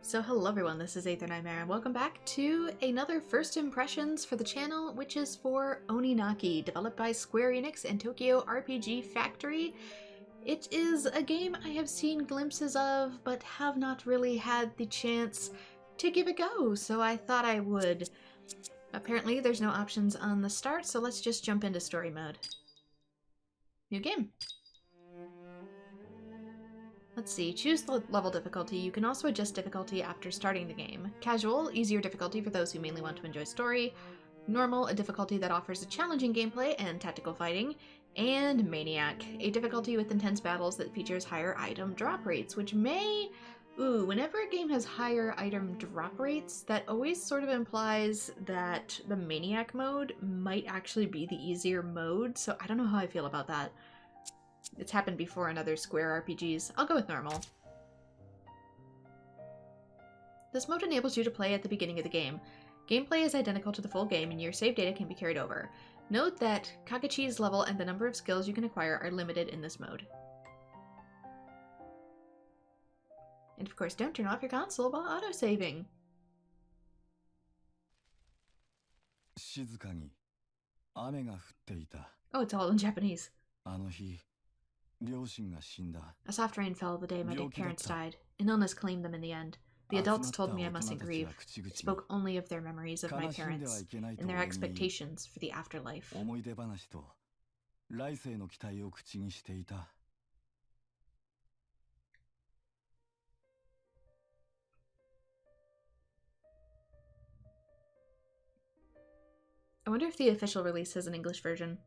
So hello everyone, this is AetherNightmare, and welcome back to another First Impressions for the channel, which is for Oninaki, developed by Square Enix and Tokyo RPG Factory. It is a game I have seen glimpses of, but have not really had the chance to give a go, so I thought I would. Apparently there's no options on the start, so let's just jump into story mode. New game. Let's see, choose the level difficulty. You can also adjust difficulty after starting the game. Casual, easier difficulty for those who mainly want to enjoy story. Normal, a difficulty that offers a challenging gameplay and tactical fighting. And Maniac, a difficulty with intense battles that features higher item drop rates, which may... Ooh, whenever a game has higher item drop rates, that always sort of implies that the Maniac mode might actually be the easier mode, so I don't know how I feel about that. It's happened before in other Square RPGs. I'll go with normal. This mode enables you to play at the beginning of the game. Gameplay is identical to the full game and your save data can be carried over. Note that Kakachi's level and the number of skills you can acquire are limited in this mode. And of course, don't turn off your console while autosaving. Oh, it's all in Japanese. A soft rain fell the day my parents died. An illness claimed them in the end. The adults told me I mustn't grieve. They spoke only of their memories of my parents and their expectations for the afterlife. I wonder if the official release has an English version.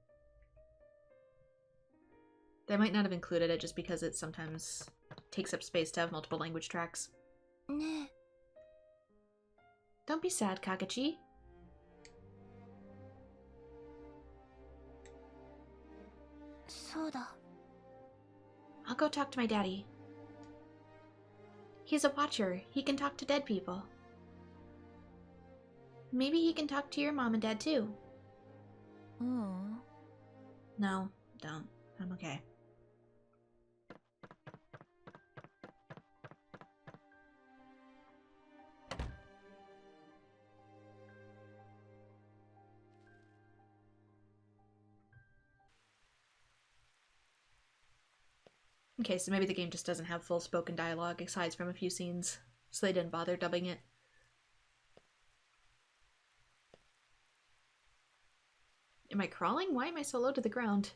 They might not have included it just because it sometimes takes up space to have multiple language tracks. Don't be sad, Kakachi. I'll go talk to my daddy. He's a watcher. He can talk to dead people. Maybe he can talk to your mom and dad too. No, don't. I'm okay. Okay, so maybe the game just doesn't have full spoken dialogue aside from a few scenes, so they didn't bother dubbing it. Am I crawling? Why am I so low to the ground?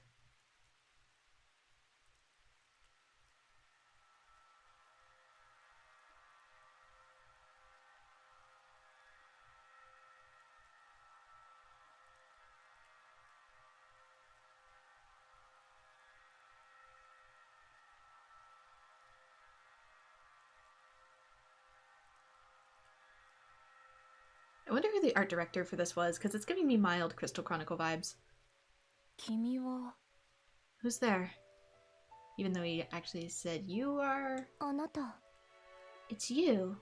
I wonder who the art director for this was, because it's giving me mild Crystal Chronicle vibes. Who's there? Even though he actually said, you are... It's you.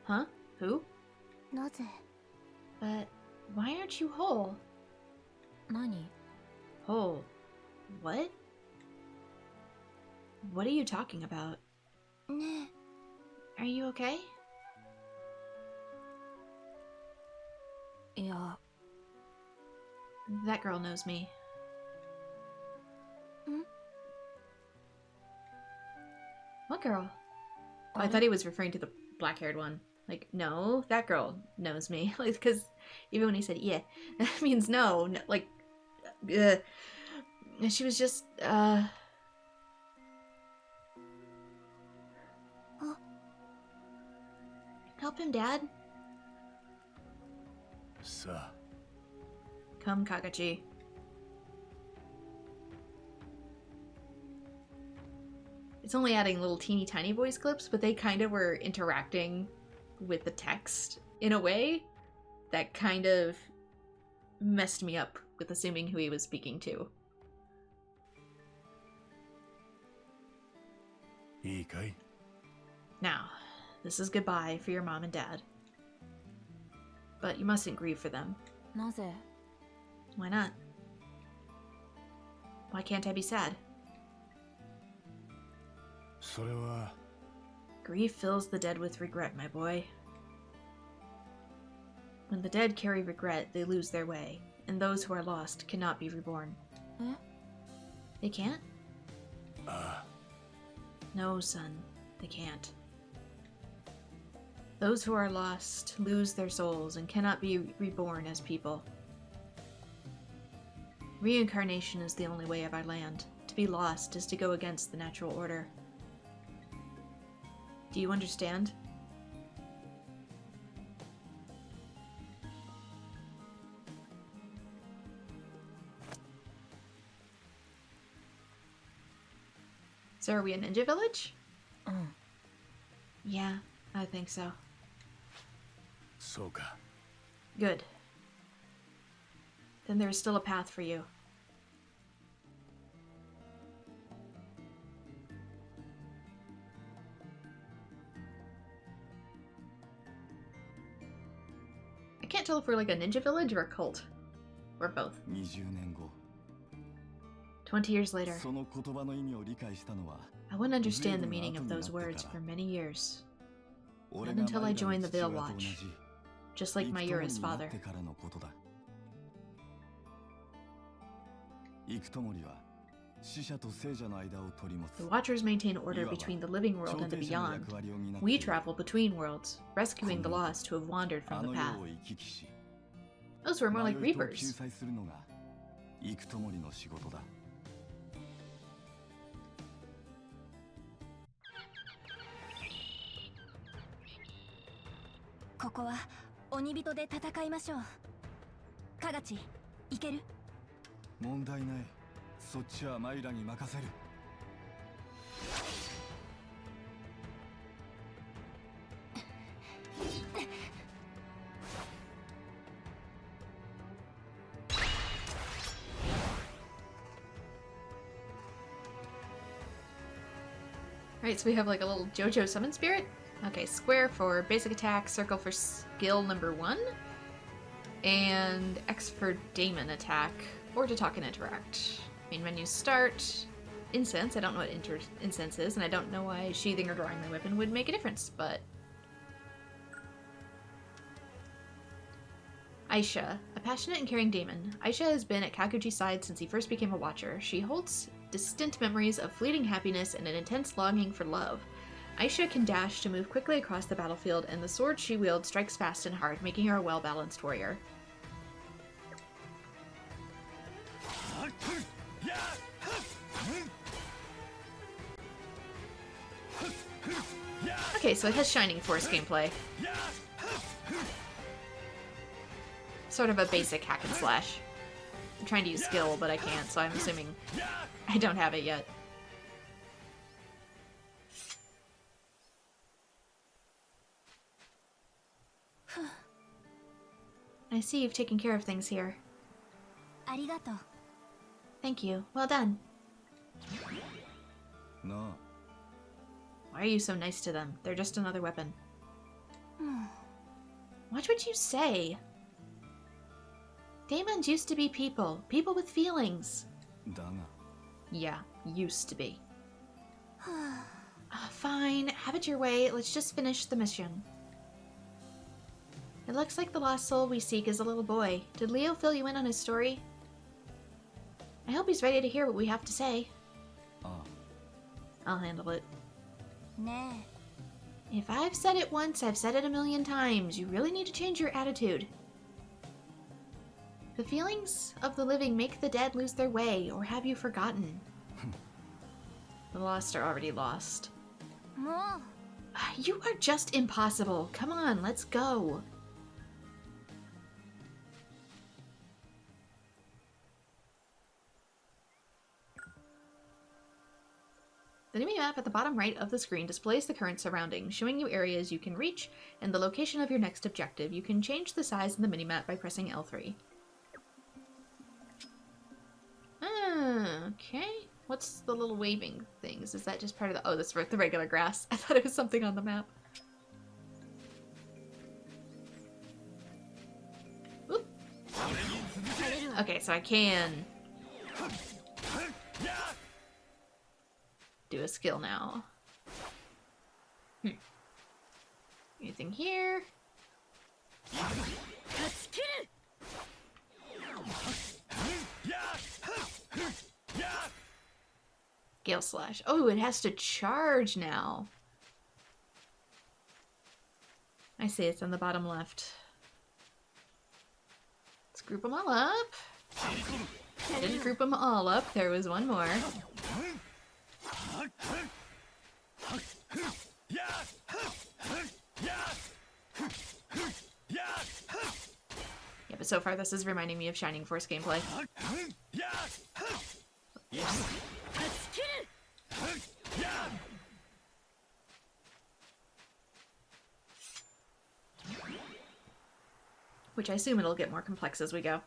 Huh? Who? But why aren't you whole? Whole? What? What are you talking about? Are you okay? Yeah. That girl knows me. What girl? Oh, I thought he was referring to the black-haired one. Like, no, that girl knows me. Like, because even when he said, yeah, that means no. Like, she was just, Help him, Dad. Come, Kakachi. It's only adding little teeny tiny voice clips, but they kind of were interacting with the text in a way that kind of messed me up with assuming who he was speaking to. Now, this is goodbye for your mom and dad. But you mustn't grieve for them. Why not? Why can't I be sad? Grief fills the dead with regret, my boy. When the dead carry regret, they lose their way, and those who are lost cannot be reborn. Huh? They can't? No, son, they can't. Those who are lost lose their souls and cannot be reborn as people. Reincarnation is the only way of our land. To be lost is to go against the natural order. Do you understand? So are we a ninja village? Yeah, I think so. Good. Then there is still a path for you. I can't tell if we're like a ninja village or a cult. Or both. 20 years later, I wouldn't understand the meaning of those words for many years. Not until I joined the Veil Watch, just like Mayura's father. The Watchers maintain order between the living world and the beyond. We travel between worlds, rescuing the lost who have wandered from the path. Those were more like Reapers. Right, so we have like a little JoJo summon spirit. Okay, square for basic attack, circle for skill number 1, and X for daemon attack, or to talk and interact. Main menu start, incense, I don't know what incense is, and I don't know why sheathing or drawing my weapon would make a difference, but... Aisha, a passionate and caring daemon. Aisha has been at Kakuji's side since he first became a Watcher. She holds distinct memories of fleeting happiness and an intense longing for love. Aisha can dash to move quickly across the battlefield, and the sword she wields strikes fast and hard, making her a well-balanced warrior. Okay, so it has Shining Force gameplay. Sort of a basic hack and slash. I'm trying to use skill, but I can't, so I'm assuming I don't have it yet. I see you've taken care of things here. Arigato. Thank you. Well done. No. Why are you so nice to them? They're just another weapon. Watch what you say. Daemons used to be people. People with feelings. Yeah, used to be. Fine, have it your way. Let's just finish the mission. It looks like the lost soul we seek is a little boy. Did Leo fill you in on his story? I hope he's ready to hear what we have to say. I'll handle it. Nah. If I've said it once, I've said it 1,000,000 times. You really need to change your attitude. The feelings of the living make the dead lose their way, or have you forgotten? The lost are already lost. You are just impossible. Come on, let's go. The enemy map at the bottom right of the screen displays the current surroundings, showing you areas you can reach and the location of your next objective. You can change the size of the minimap by pressing L3. Okay. What's the little waving things? Is that just part of the... Oh, that's the regular grass. I thought it was something on the map. Oop. Okay, so I can... do a skill now. Anything here? Gale Slash. Oh, it has to charge now. I see, it's on the bottom left. Let's group them all up. I didn't group them all up, there was one more. Yeah, but so far this is reminding me of Shining Force gameplay. Which I assume it'll get more complex as we go.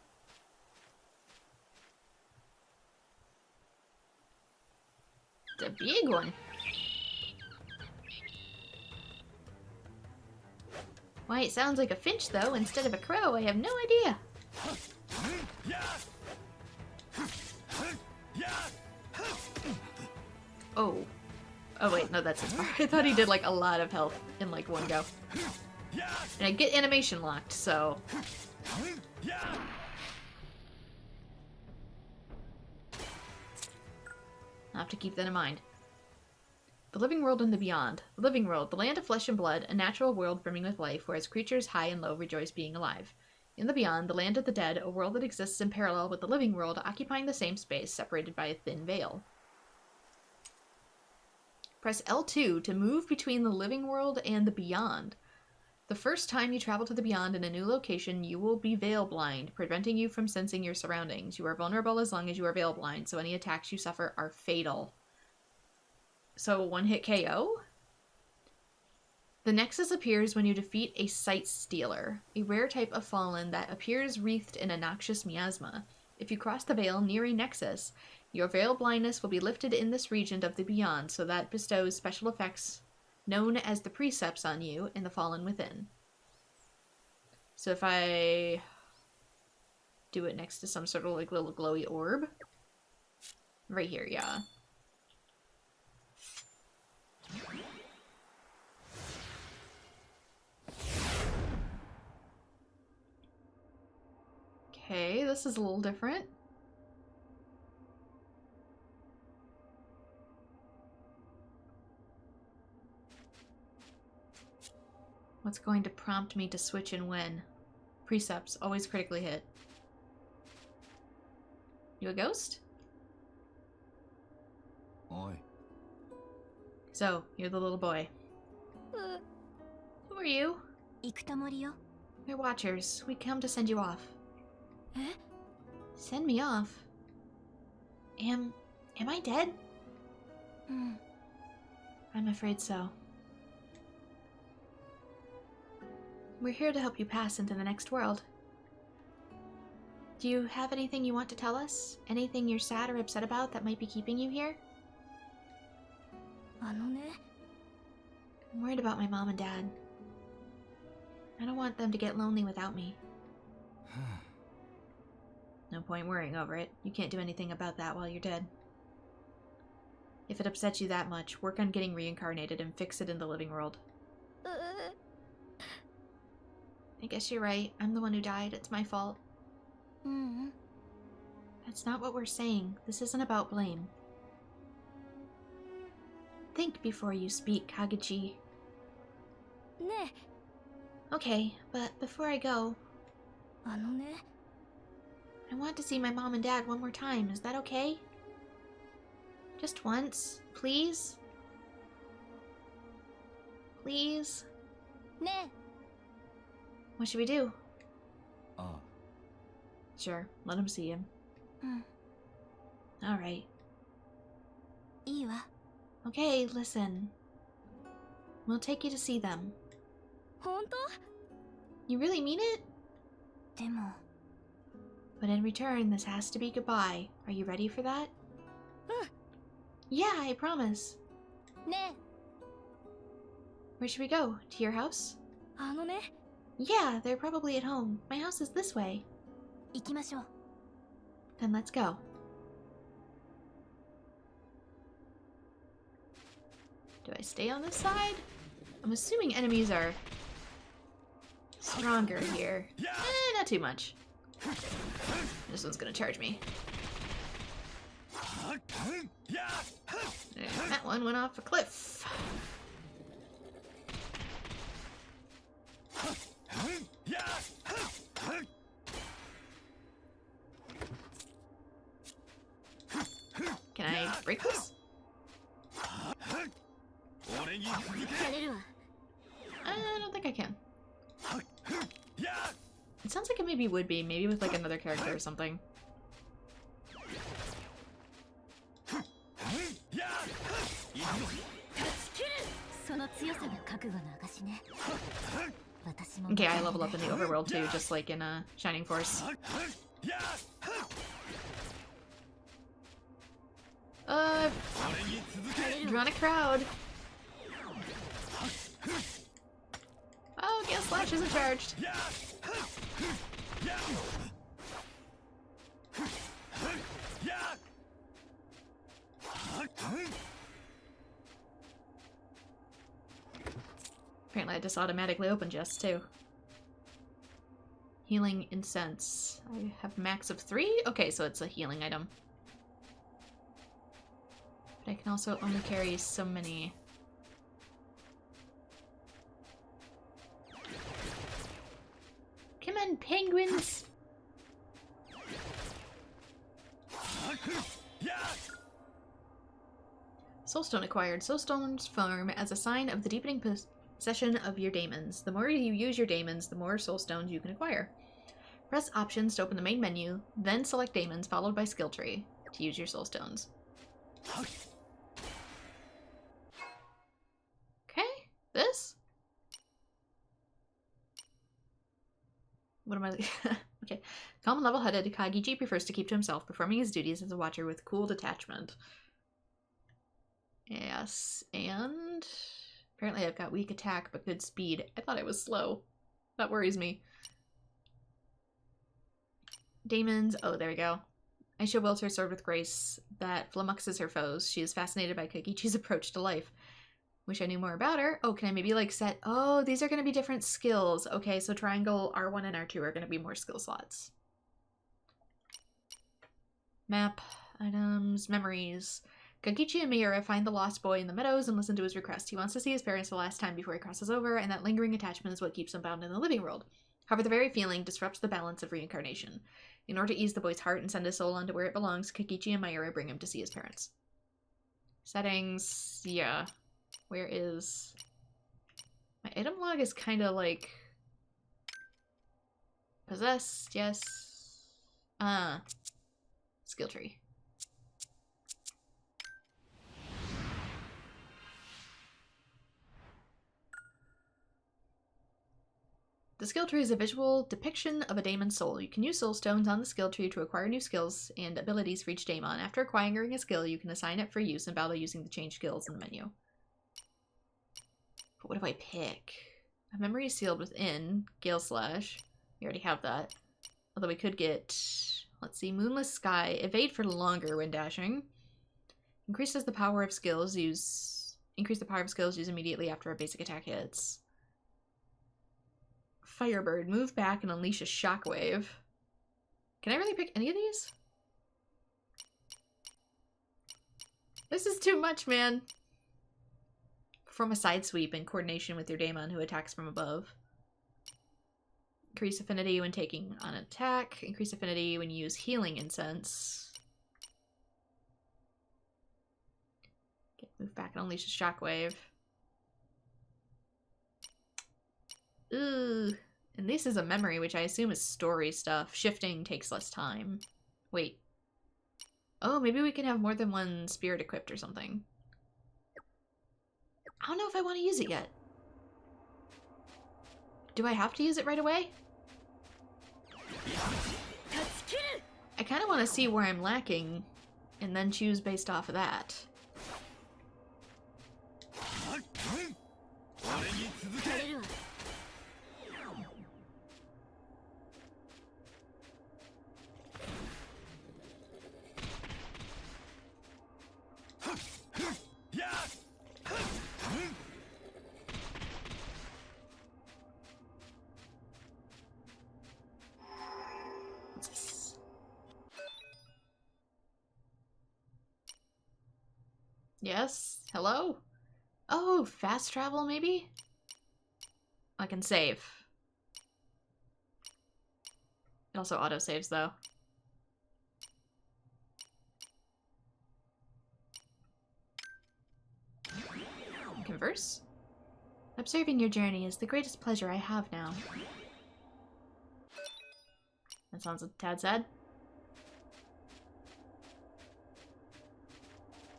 It's a big one. Why it sounds like a finch though instead of a crow, I have no idea. Oh. Oh wait, no, that's his part. I thought he did like a lot of health in like one go. And I get animation locked, so... I'll have to keep that in mind. The living world and the beyond. The living world, the land of flesh and blood, a natural world brimming with life, whereas creatures high and low rejoice being alive. In the beyond, the land of the dead, a world that exists in parallel with the living world, occupying the same space, separated by a thin veil. Press L2 to move between the living world and the beyond. The first time you travel to the beyond in a new location, you will be veil blind, preventing you from sensing your surroundings. You are vulnerable as long as you are veil blind, so any attacks you suffer are fatal. So, one-hit KO? The Nexus appears when you defeat a Sight Stealer, a rare type of fallen that appears wreathed in a noxious miasma. If you cross the veil near a Nexus, your veil blindness will be lifted in this region of the beyond, so that bestows special effects known as the precepts on you and the fallen within. So if I do it next to some sort of like little glowy orb. Right here, yeah. Okay, this is a little different. What's going to prompt me to switch and when? Precepts, always critically hit. You a ghost? Oi. So, you're the little boy. Who are you? 行くたもりよ。 We're watchers. We come to send you off. え? Send me off? Am I dead? うん。 I'm afraid so. We're here to help you pass into the next world. Do you have anything you want to tell us? Anything you're sad or upset about that might be keeping you here? あのね。 I'm worried about my mom and dad. I don't want them to get lonely without me. No point worrying over it. You can't do anything about that while you're dead. If it upsets you that much, work on getting reincarnated and fix it in the living world. I guess you're right. I'm the one who died. It's my fault. うん。 That's not what we're saying. This isn't about blame. Think before you speak, Kagechi. ね Okay, but before I go, え。あのね。 I want to see my mom and dad one more time. Is that okay? Just once, please? Please? ね What should we do? Ah. Sure, let him see him. え。うん。 Alright. いいわ。 Okay, listen. We'll take you to see them. 本当? You really mean it? でも。 But in return, this has to be goodbye. Are you ready for that? Yeah, I promise. ね Where should we go? To your house? え。あのね。 Yeah, they're probably at home. My house is this way. 行きましょう。 Then let's go. Do I stay on this side? I'm assuming enemies are stronger here. Not too much. This one's gonna charge me. And that one went off a cliff. Can I break this? I don't think I can. It sounds like it maybe would be, maybe with like another character or something. Okay, I leveled up in the overworld too, just like in Shining Force. Drawn a crowd. Oh, Gale Slash isn't charged. Apparently I just automatically opened chests too. Healing Incense. I have max of 3? Okay, so it's a healing item. But I can also only carry so many. Come on, penguins! Soulstone acquired. Soulstones farm as a sign of the deepening possession of your daemons. The more you use your daemons, the more soulstones you can acquire. Press options to open the main menu, then select daemons followed by skill tree to use your soulstones. Okay, this? What am I... Okay. Calm and level-headed, Kagiji prefers to keep to himself, performing his duties as a watcher with cool detachment. Yes, and... Apparently I've got weak attack, but good speed. I thought I was slow. That worries me. Daemons. Oh, there we go. Aisha wields her sword with grace that flummoxes her foes. She is fascinated by Kagichi's approach to life. Wish I knew more about her. Oh, can I maybe like set... Oh, these are going to be different skills. Okay, so triangle R1 and R2 are going to be more skill slots. Map. Items. Memories. Kagichi and Miura find the lost boy in the meadows and listen to his request. He wants to see his parents the last time before he crosses over, and that lingering attachment is what keeps him bound in the living world. However, the very feeling disrupts the balance of reincarnation. In order to ease the boy's heart and send his soul on to where it belongs, Kagichi and Miura bring him to see his parents. Settings. Yeah. Where is... My item log is kind of like... Possessed, yes. Skill tree. The skill tree is a visual depiction of a daemon's soul. You can use soul stones on the skill tree to acquire new skills and abilities for each daemon. After acquiring a skill, you can assign it for use in battle using the change skills in the menu. But what do I pick? A memory is sealed within. Gale Slash. We already have that. Although we could get... Let's see. Moonless Sky. Evade for longer when dashing. Increases the power of skills. Increase the power of skills used immediately after a basic attack hits. Firebird. Move back and unleash a shockwave. Can I really pick any of these? This is too much, man. Perform a side sweep in coordination with your daemon who attacks from above. Increase affinity when taking on attack. Increase affinity when you use healing incense. Okay, move back and unleash a shockwave. Ooh. And this is a memory, which I assume is story stuff. Shifting takes less time. Wait. Oh, maybe we can have more than one spirit equipped or something. I don't know if I want to use it yet. Do I have to use it right away? I kind of want to see where I'm lacking and then choose based off of that. Yes? Hello? Oh, fast travel maybe? I can save. It also auto-saves though. Converse? Observing your journey is the greatest pleasure I have now. That sounds a tad sad.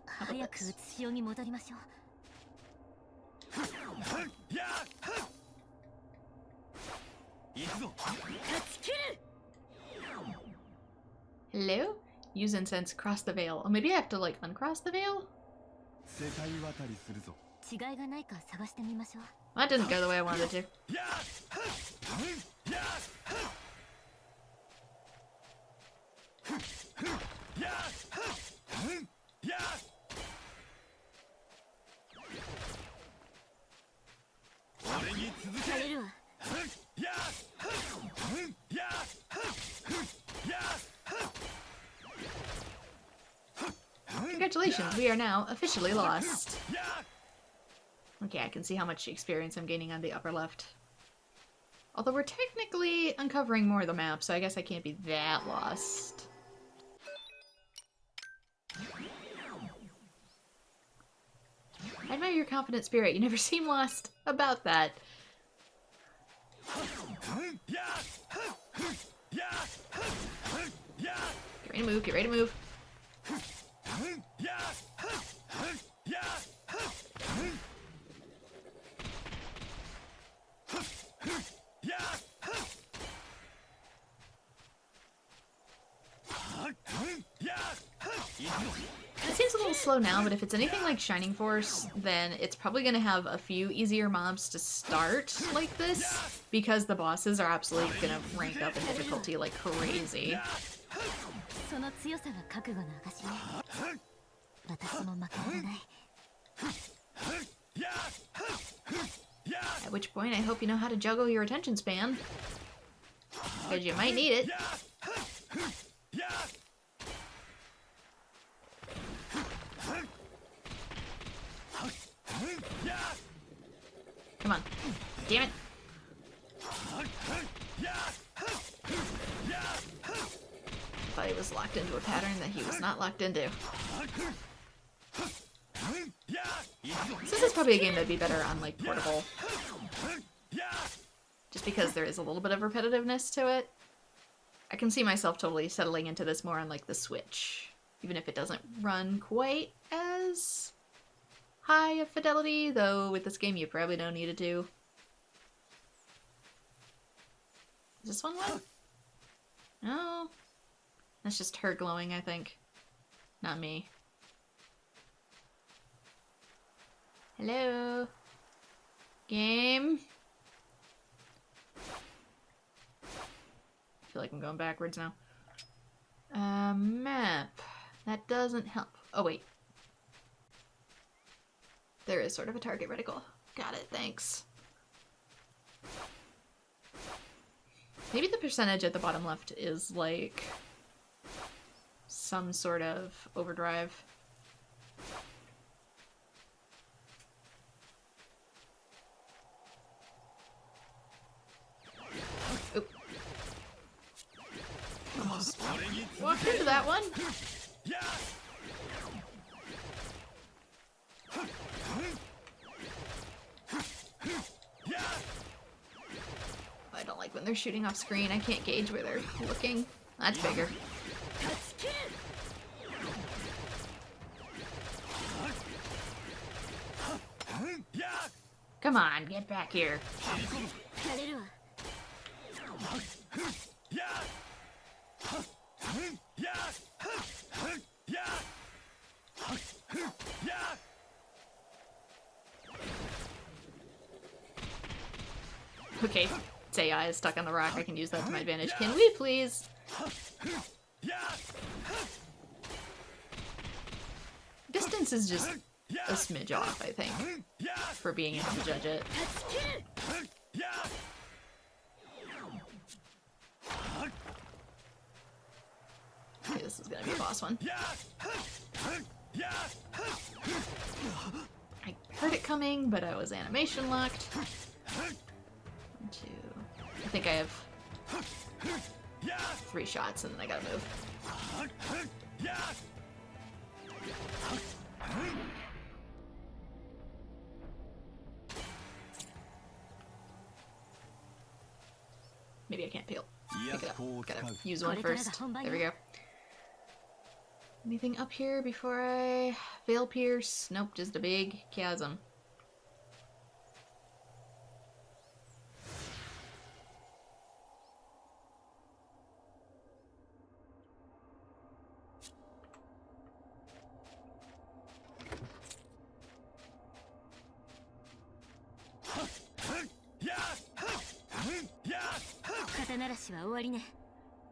How about 早く this? 写しように戻りましょう。 Hello? Use incense, cross the veil. Oh, maybe I have to, like, uncross the veil? 世界渡りするぞ。 違いがないか探してみましょう。 Well, that didn't go the way I wanted it to. Congratulations, we are now officially lost. Okay, I can see how much experience I'm gaining on the upper left. Although we're technically uncovering more of the map, so I guess I can't be that lost. I admire your confident spirit. You never seem lost about that. Get ready to move, get ready to move. It seems a little slow now, but if it's anything like Shining Force, then it's probably going to have a few easier mobs to start like this, because the bosses are absolutely going to rank up in difficulty like crazy. その強さが覚悟の証ね。私も負けられない。 At which point, I hope you know how to juggle your attention span, because you might need it. Come on. Damn it. I thought he was locked into a pattern that he was not locked into. So this is probably a game that'd be better on, like, portable. Just because there is a little bit of repetitiveness to it. I can see myself totally settling into this more on, like, the Switch. Even if it doesn't run quite as high of fidelity, though with this game you probably don't need it to. Is this one one? No. That's just her glowing, I think. Not me. Hello? Game? I feel like I'm going backwards now. Map. That doesn't help. Oh, wait. There is sort of a target reticle. Got it, thanks. Maybe the percentage at the bottom left is like some sort of overdrive. Oop. Almost walked into that one. I don't like when they're shooting off screen. I can't gauge where they're looking. That's bigger. Come on, get back here. Okay, AI is stuck on the rock. I can use that to my advantage. Can we please? Distance is just a smidge off, I think, for being able to judge it. Okay, this is gonna be a boss one. coming, but I was animation locked. 1, 2. I think I have 3 shots and then I gotta move. Maybe I can't peel. Pick it up. Gotta use one first. There we go. Anything up here before I veil pierce? Nope, just a big chasm.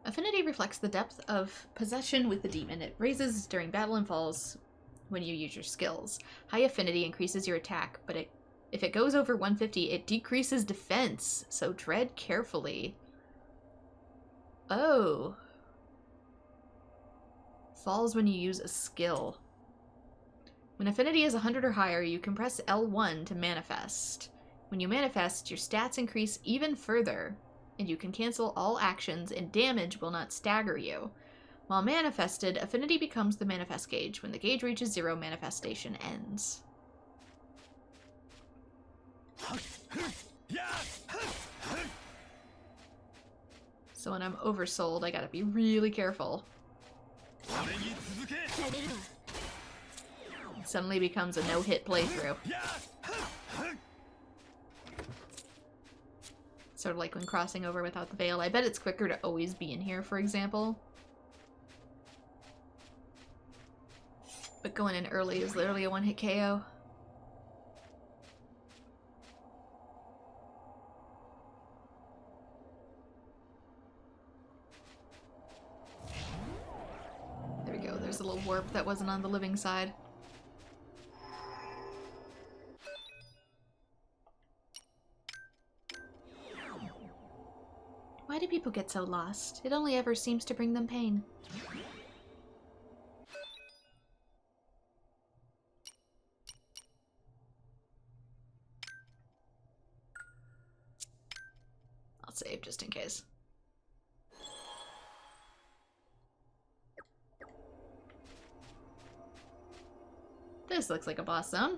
Affinity reflects the depth of possession with the demon. It raises during battle and falls when you use your skills. High affinity increases your attack, but if it goes over 150, it decreases defense, so tread carefully. Oh. Falls when you use a skill. When affinity is 100 or higher, you can press L1 to manifest. When you manifest, your stats increase even further, and you can cancel all actions and damage will not stagger you. While manifested, affinity becomes the manifest gauge. When the gauge reaches 0, manifestation ends. So when I'm oversold, I gotta be really careful. It suddenly becomes a no-hit playthrough. Sort of like when crossing over without the veil. I bet it's quicker to always be in here, for example. But going in early is literally a one-hit KO. There we go. There's a little warp that wasn't on the living side. Why do people get so lost? It only ever seems to bring them pain. I'll save just in case. This looks like a boss zone.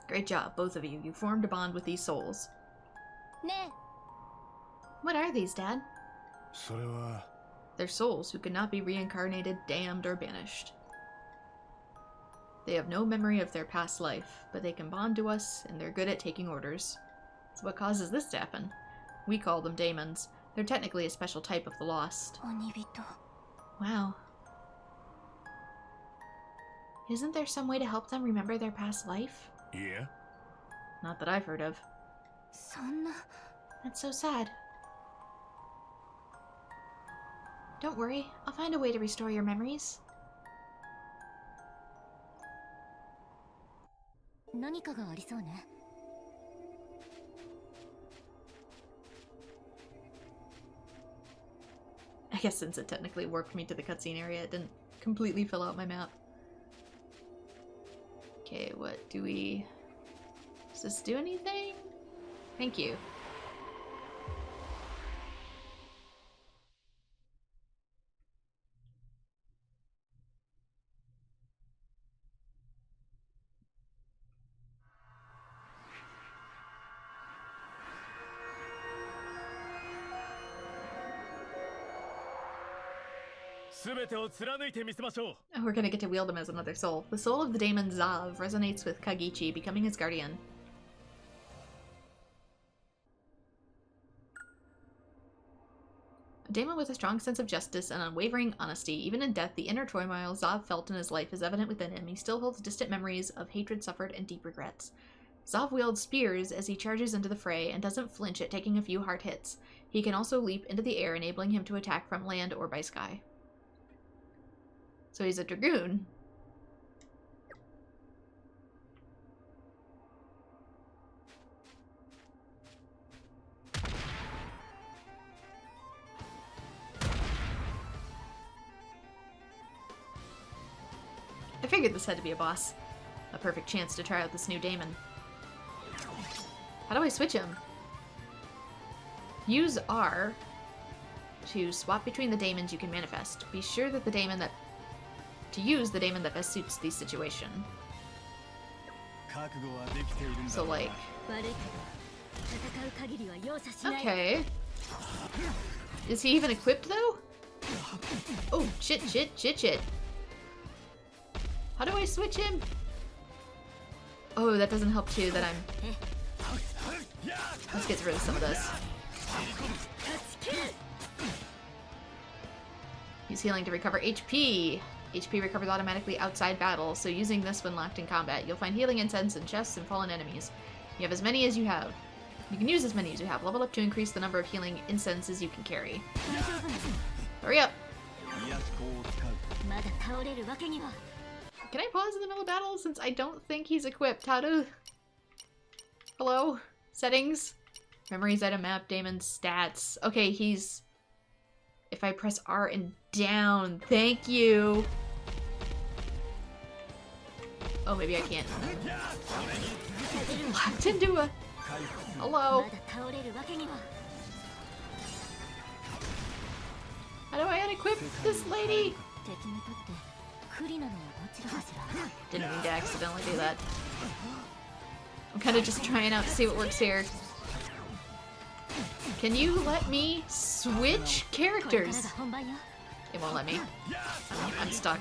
Great job, both of you. You formed a bond with these souls. What are these, Dad? They're souls who cannot be reincarnated, damned, or banished. They have no memory of their past life, but they can bond to us, and they're good at taking orders. It's what causes this to happen. We call them daemons. They're technically a special type of the lost. Wow. Isn't there some way to help them remember their past life? Yeah? Not that I've heard of. That's so sad. Don't worry, I'll find a way to restore your memories. I guess since it technically warped me to the cutscene area, it didn't completely fill out my map. Okay, what do we... Does this do anything? Thank you. Oh, we're gonna get to wield him as another soul. The soul of the daemon Zav resonates with Kagichi, becoming his guardian. A daemon with a strong sense of justice and unwavering honesty. Even in death, the inner turmoil Zav felt in his life is evident within him. He still holds distant memories of hatred suffered and deep regrets. Zov wields spears as he charges into the fray and doesn't flinch at taking a few hard hits. He can also leap into the air, enabling him to attack from land or by sky. So he's a dragoon. I figured this had to be a boss. A perfect chance to try out this new daemon. How do I switch him? Use R to swap between the daemons you can manifest. Be sure that to use the daemon that best suits the situation. So like... Okay. Is he even equipped though? Oh, shit. How do I switch him? Oh, that doesn't help too that I'm... Let's get rid of some of this. Use healing to recover HP. HP recovers automatically outside battle, so using this when locked in combat. You'll find healing incense in chests and fallen enemies. You have as many as you have. You can use as many as you have. Level up to increase the number of healing incenses you can carry. Hurry up! Can I pause in the middle of battle since I don't think he's equipped? How to... Hello? Settings? Memories, item map, daemon, stats. Okay, he's... If I press R and down, thank you! Oh, maybe I can't. Locked into a... Hello? How do I unequip this lady? Didn't mean to accidentally do that. I'm kind of just trying out to see what works here. Can you let me switch characters? It won't let me. I'm stuck.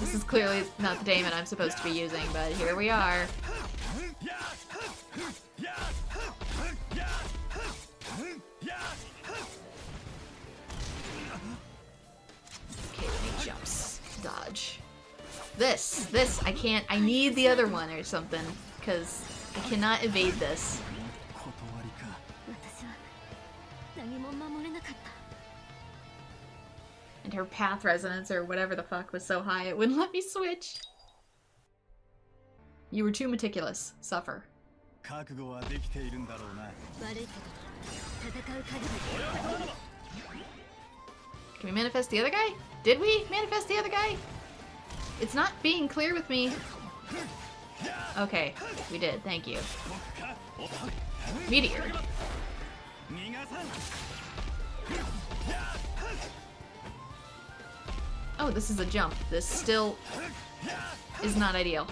This is clearly not the daemon I'm supposed to be using, but here we are. Okay, let me jumps. Dodge. This, I can't, I need the other one or something, because I cannot evade this. And her path resonance or whatever the fuck was so high it wouldn't let me switch. You were too meticulous. Suffer. Can we manifest the other guy? Did we manifest the other guy? It's not being clear with me. Okay, we did. Thank you. Meteor. Oh, this is a jump. This still is not ideal.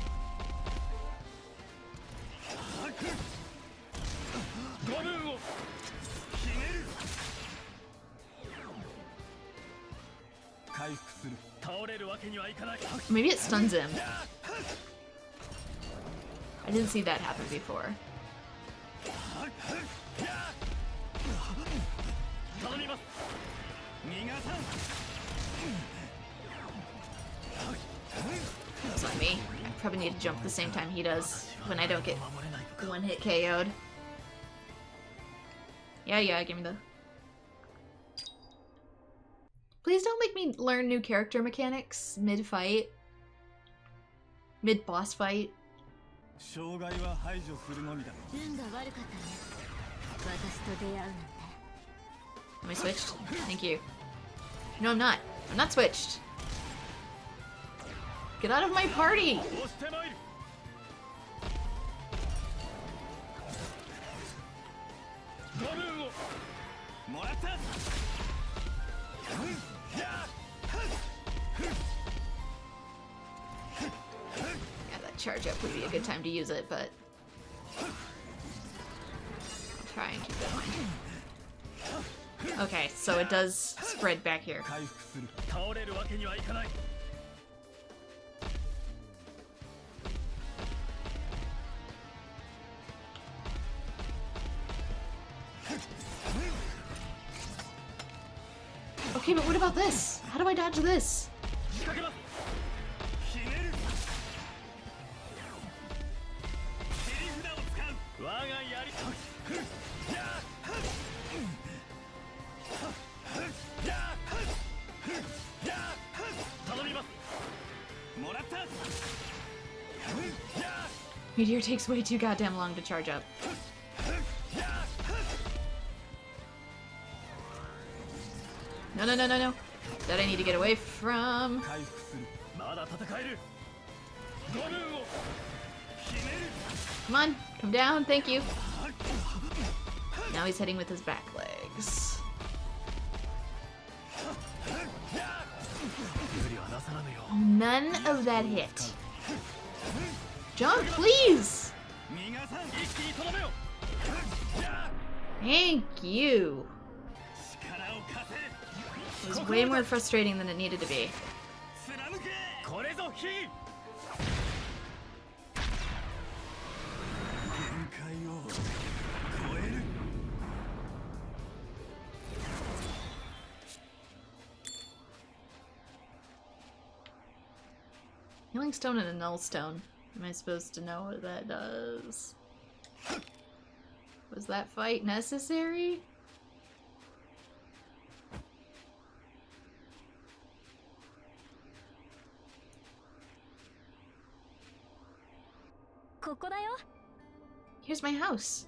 Maybe it stuns him. I didn't see that happen before. That's on me. I probably need to jump the same time he does when I don't get one hit KO'd. Yeah, give me the... Please don't make me learn new character mechanics mid-fight. Mid-boss fight. Am I switched? Thank you. No, I'm not. I'm not switched. Get out of my party! Yeah, that charge up would be a good time to use it, but I'll try and keep that in mind. Okay, so it does spread back here. Okay, but what about this? How do I dodge this? Meteor takes way too goddamn long to charge up. No, no, no, no, no. That I need to get away from. Come on, come down, thank you. Now he's hitting with his back legs. Oh, none of that hit. Jump, please! Thank you. It was way more frustrating than it needed to be. Healing stone and a null stone. Am I supposed to know what that does? Was that fight necessary? Here's my house.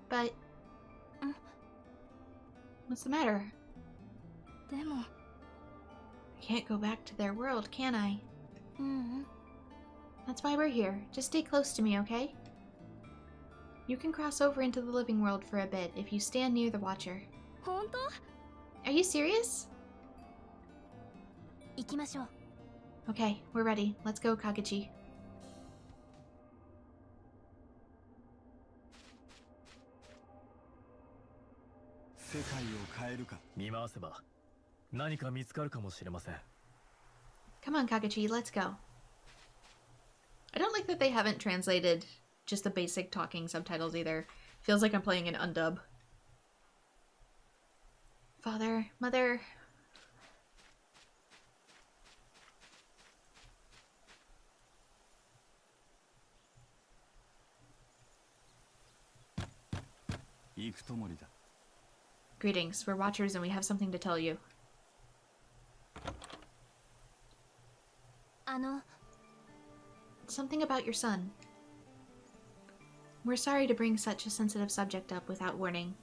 But... what's the matter? I can't go back to their world, can I? That's why we're here. Just stay close to me, okay? You can cross over into the living world for a bit if you stand near the Watcher. Are you serious? Okay, we're ready. Let's go, Kagechi. Come on, Kagechi, let's go. I don't like that they haven't translated just the basic talking subtitles either. Feels like I'm playing an undub. Father, Mother... Greetings, we're Watchers and we have something to tell you. Something about your son. We're sorry to bring such a sensitive subject up without warning.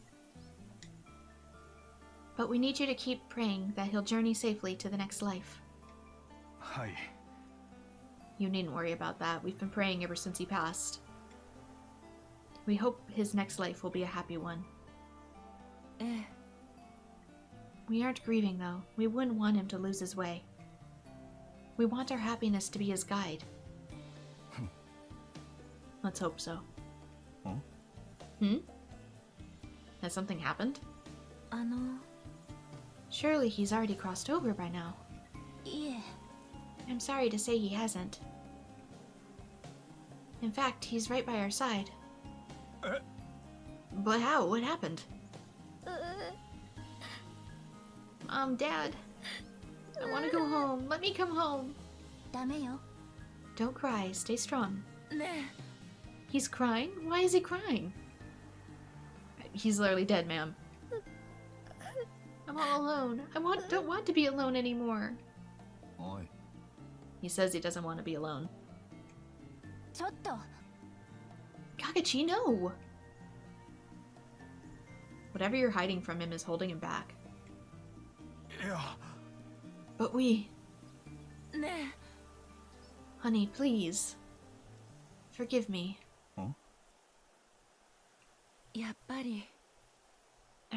But we need you to keep praying that he'll journey safely to the next life. Hi. You needn't worry about that. We've been praying ever since he passed. We hope his next life will be a happy one. We aren't grieving, though. We wouldn't want him to lose his way. We want our happiness to be his guide. Let's hope so. Has something happened? Surely he's already crossed over by now. I'm sorry to say he hasn't. In fact, he's right by our side. But how? What happened? Mom, Dad. I want to go home. Let me come home. Don't cry. Stay strong. He's crying? Why is he crying? He's literally dead, ma'am. I'm all alone. Don't want to be alone anymore. Oi. He says he doesn't want to be alone. Kagechi, no! Whatever you're hiding from him is holding him back. Yeah. But we... Honey, please. Forgive me.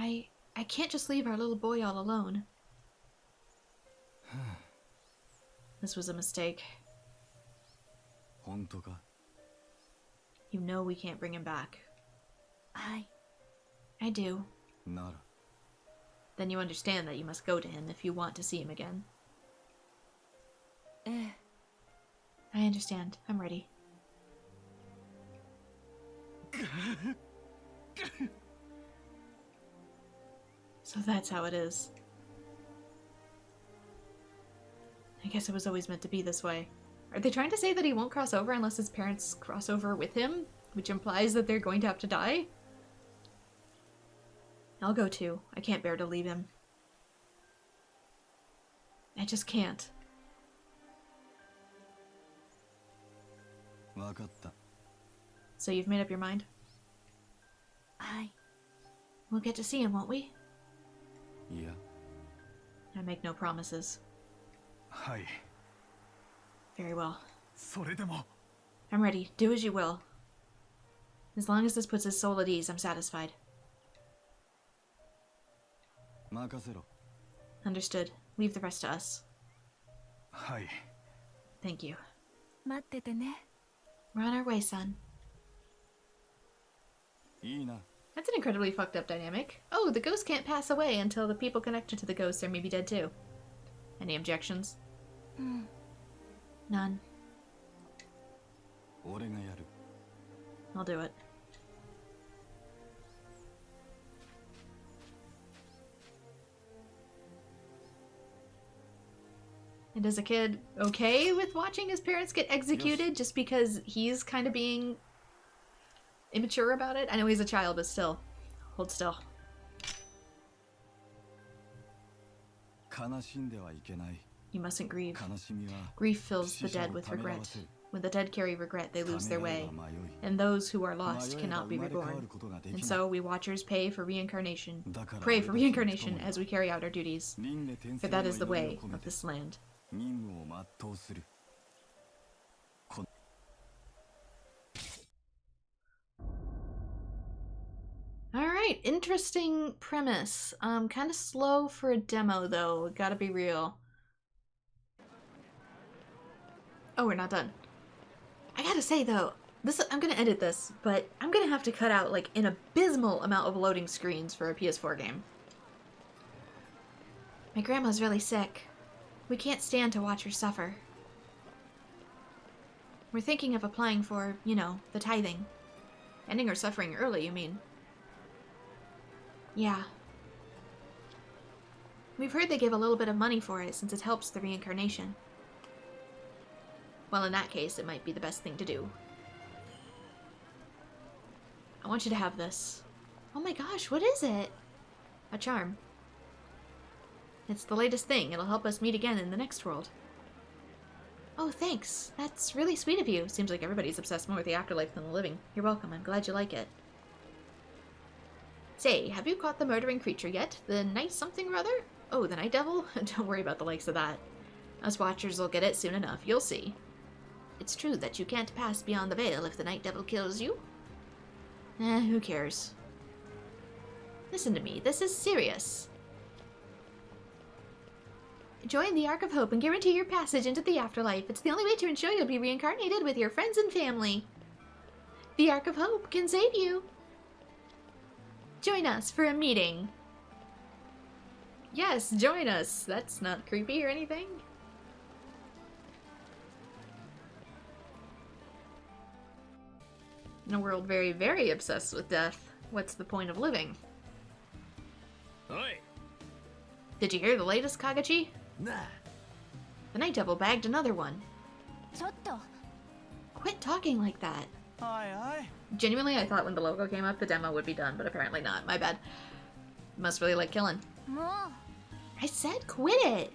I can't just leave our little boy all alone. This was a mistake. You know we can't bring him back. I do. Then you understand that you must go to him if you want to see him again. I understand. I'm ready. So that's how it is. I guess it was always meant to be this way. Are they trying to say that he won't cross over unless his parents cross over with him? Which implies that they're going to have to die? I'll go too. I can't bear to leave him. I just can't. わかった。 So you've made up your mind? はい。 We'll get to see him, won't we? いや。 I make no promises. はい。 Very well. それでも。 I'm ready. Do as you will. As long as this puts his soul at ease, I'm satisfied. 任せろ。 Understood. Leave the rest to us. はい。 Thank you. 待っててね。 We're on our way, son. いいな。 That's an incredibly fucked up dynamic. Oh, the ghost can't pass away until the people connected to the ghost are maybe dead too. Any objections? うん。 None. 俺がやる。 I'll do it. And is a kid okay with watching his parents get executed just because he's kind of being immature about it? I know he's a child, but still. Hold still. 悲しんではいけない。 You mustn't grieve. 悲しみは Grief fills the dead with regret. 死者をためらわせる。 When the dead carry regret, they lose their ためらい way, は迷い。 and those who are lost 迷えば cannot be 生まれ変わ reborn. ることができ And ない。 so we watchers pay for reincarnation, だから pray for 俺たちの reincarnation 友よ as we carry out our duties, 輪廻転 for 生 that の is the 祈り way を込め of て this land. 任務を全うする。 Alright, interesting premise. Kind of slow for a demo though, gotta be real. Oh, we're not done. I gotta say though, I'm gonna edit this, but I'm gonna have to cut out like an abysmal amount of loading screens for a PS4 game. My grandma's really sick. We can't stand to watch her suffer. We're thinking of applying for, you know, the tithing. Ending her suffering early, you mean? Yeah. We've heard they give a little bit of money for it since it helps the reincarnation. Well, in that case, it might be the best thing to do. I want you to have this. Oh my gosh, what is it? A charm. It's the latest thing. It'll help us meet again in the next world. Oh, thanks. That's really sweet of you. Seems like everybody's obsessed more with the afterlife than the living. You're welcome. I'm glad you like it. Say, have you caught the murdering creature yet? The night something or other? Oh, the night devil? Don't worry about the likes of that. Us watchers will get it soon enough. You'll see. It's true that you can't pass beyond the veil if the night devil kills you. Who cares? Listen to me. This is serious. Join the Ark of Hope and guarantee your passage into the afterlife. It's the only way to ensure you'll be reincarnated with your friends and family. The Ark of Hope can save you. Join us for a meeting. Yes, join us. That's not creepy or anything. In a world very, very obsessed with death, what's the point of living? Oi. Did you hear the latest, Kagachi? Nah. The Night Devil bagged another one. ちょっと。 Quit talking like that. はいはい。 Genuinely, I thought when the logo came up, the demo would be done, but apparently not. My bad. Must really like killing. もう。 I said quit it!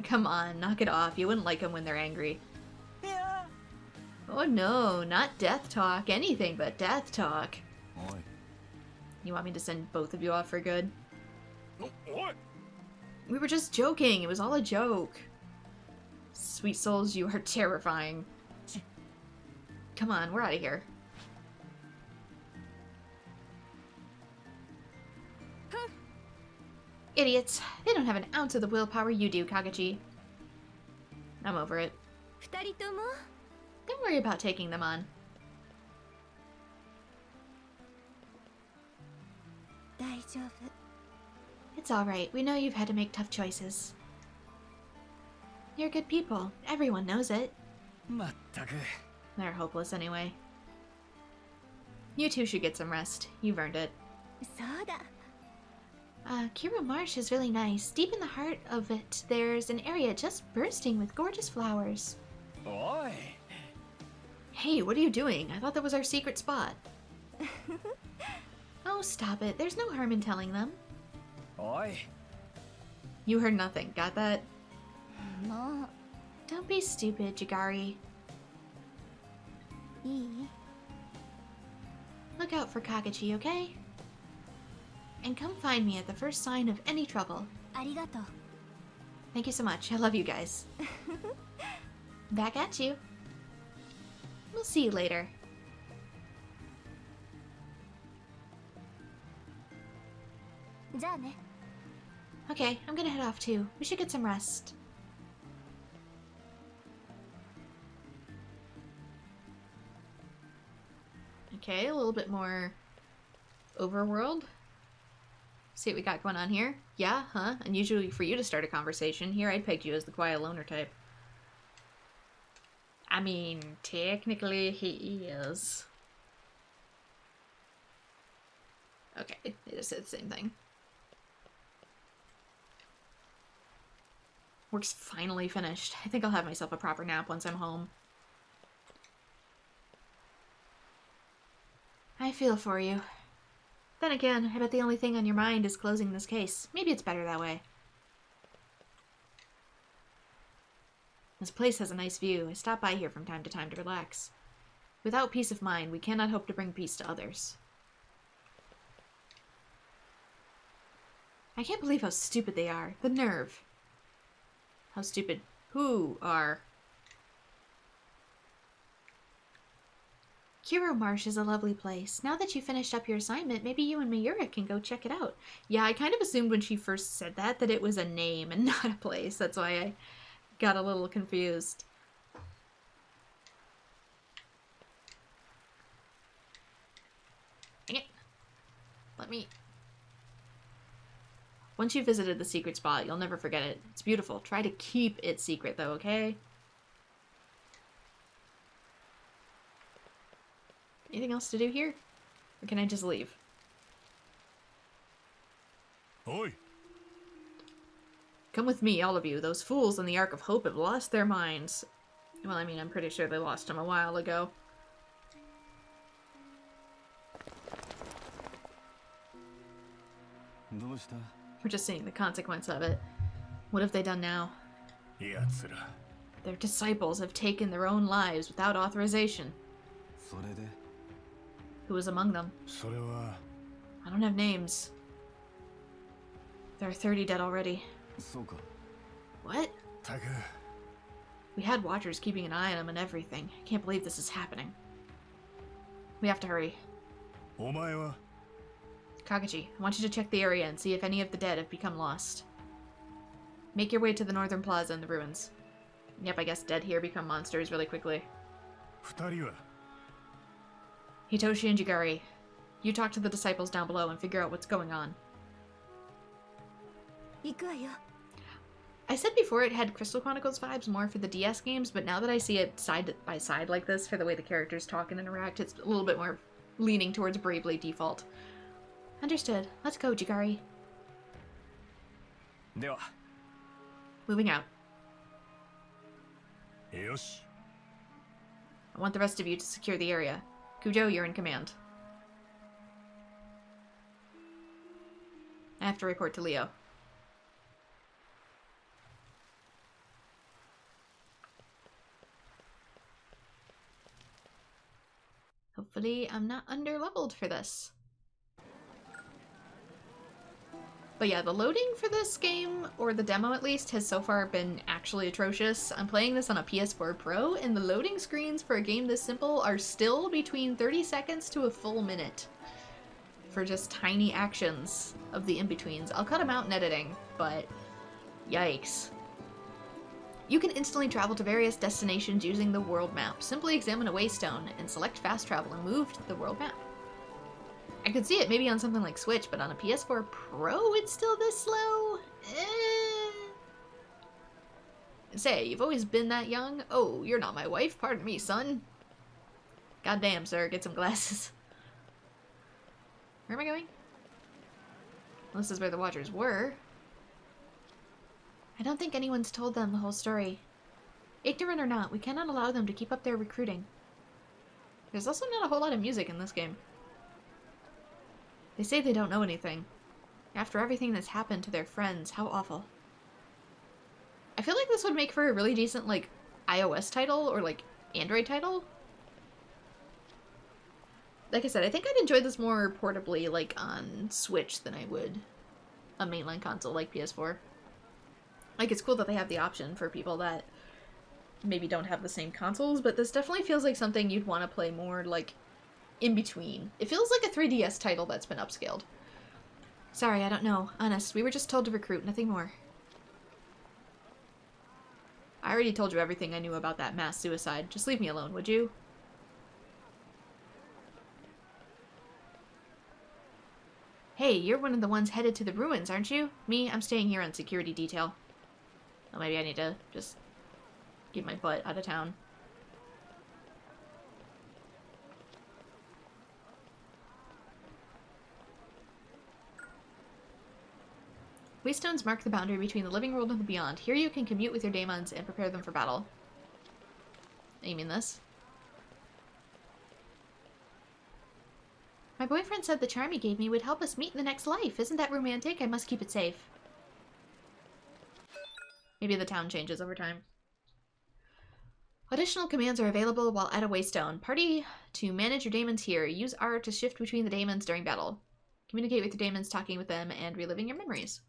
Come on, knock it off. You wouldn't like them when they're angry. Yeah. Oh no, not death talk. Anything but death talk. Oi. You want me to send both of you off for good? Oi. We were just joking. It was all a joke. Sweet souls, you are terrifying. Come on, we're out of here. Idiots. They don't have an ounce of the willpower you do, Kagachi. I'm over it. 二人とも。 Don't worry about taking them on. 大丈夫。 It's alright. We know you've had to make tough choices. You're good people. Everyone knows it. まったく。 They're hopeless anyway. You two should get some rest. You've earned it. そうだ。 Kira Marsh is really nice. Deep in the heart of it, there's an area just bursting with gorgeous flowers. Oi. Hey, what are you doing? I thought that was our secret spot. Oh, stop it. There's no harm in telling them. Oi. You heard nothing. Got that? もう。 Don't be stupid, Jagari. いい Look out for Kakashi, okay? And come find me at the first sign of any trouble. ありがとう Thank you so much. I love you guys. Back at you. We'll see you later. Okay, I'm gonna head off too. We should get some rest. Okay, a little bit more overworld. See what we got going on here. Yeah, huh? Unusually for you to start a conversation. Here, I pegged you as the quiet loner type. I mean, technically he is. Okay, it just said the same thing. Work's finally finished. I think I'll have myself a proper nap once I'm home. I feel for you. Then again, I bet the only thing on your mind is closing this case. Maybe it's better that way. This place has a nice view. I stop by here from time to time to relax. Without peace of mind, we cannot hope to bring peace to others. I can't believe how stupid they are. The nerve. How stupid who are? Kuro Marsh is a lovely place. Now that you finished up your assignment, maybe you and Mayura can go check it out. Yeah, I kind of assumed when she first said that it was a name and not a place. That's why I got a little confused. Dang it. Let me... Once you've visited the secret spot, you'll never forget it. It's beautiful. Try to keep it secret, though, okay? Anything else to do here? Or can I just leave? Oi! Come with me, all of you. Those fools in the Ark of Hope have lost their minds. Well, I mean, I'm pretty sure they lost them a while ago. We're just seeing the consequence of it. What have they done now? Their disciples have taken their own lives without authorization. Who was among them? I don't have names. There are 30 dead already. What? We had watchers keeping an eye on them and everything. I can't believe this is happening. We have to hurry. Kakashi, I want you to check the area and see if any of the dead have become lost. Make your way to the northern plaza and the ruins. Yep, I guess dead here become monsters really quickly. Hitoshi and Jigari, you talk to the disciples down below and figure out what's going on. I said before it had Crystal Chronicles vibes more for the DS games, but now that I see it side by side like this for the way the characters talk and interact, it's a little bit more leaning towards Bravely Default. Understood. Let's go, Jigari. Moving out. I want the rest of you to secure the area. Kujo, you're in command. I have to report to Leo. Hopefully I'm not under-leveled for this. But yeah, the loading for this game, or the demo at least, has so far been actually atrocious. I'm playing this on a PS4 Pro, and the loading screens for a game this simple are still between 30 seconds to a full minute for just tiny actions of the in-betweens. I'll cut them out in editing, but yikes. You can instantly travel to various destinations using the world map. Simply examine a waystone and select fast travel and move to the world map. I could see it maybe on something like Switch, but on a PS4 Pro it's still this slow? Say, you've always been that young? Oh, you're not my wife, pardon me, son. Goddamn, sir, get some glasses. Where am I going? Well, this is where the Watchers were. I don't think anyone's told them the whole story. Ignorant or not, we cannot allow them to keep up their recruiting. There's also not a whole lot of music in this game. They say they don't know anything. After everything that's happened to their friends, how awful. I feel like this would make for a really decent, like, iOS title or, like, Android title. Like I said, I think I'd enjoy this more portably, like, on Switch than I would a mainline console like PS4. Like, it's cool that they have the option for people that maybe don't have the same consoles, but this definitely feels like something you'd want to play more, like, in between. It feels like a 3DS title that's been upscaled. Sorry, I don't know. Honest, we were just told to recruit, nothing more. I already told you everything I knew about that mass suicide. Just leave me alone, would you? Hey, you're one of the ones headed to the ruins, aren't you? Me, I'm staying here on security detail. Well, maybe I need to just get my butt out of town. Waystones mark the boundary between the living world and the beyond. Here you can commute with your daemons and prepare them for battle. You mean this? My boyfriend said the charm he gave me would help us meet in the next life. Isn't that romantic? I must keep it safe. Maybe the town changes over time. Additional commands are available while at a Waystone. Party to manage your daemons here. Use R to shift between the daemons during battle. Communicate with your daemons, talking with them, and reliving your memories.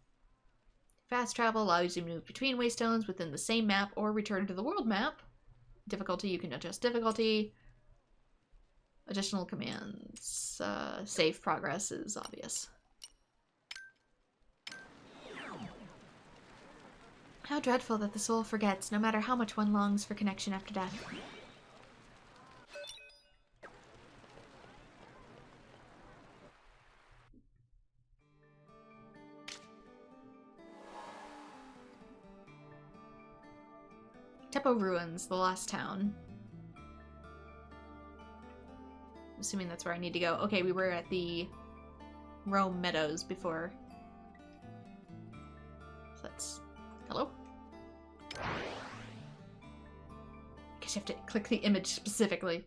Fast travel allows you to move between Waystones within the same map or return to the world map. Difficulty, you can adjust difficulty. Additional commands. Save progress is obvious. How dreadful that the soul forgets, no matter how much one longs for connection after death. Teppo Ruins, the lost town. Assuming that's where I need to go. Okay, we were at the Rome Meadows before. So that's... Hello? I guess you have to click the image specifically.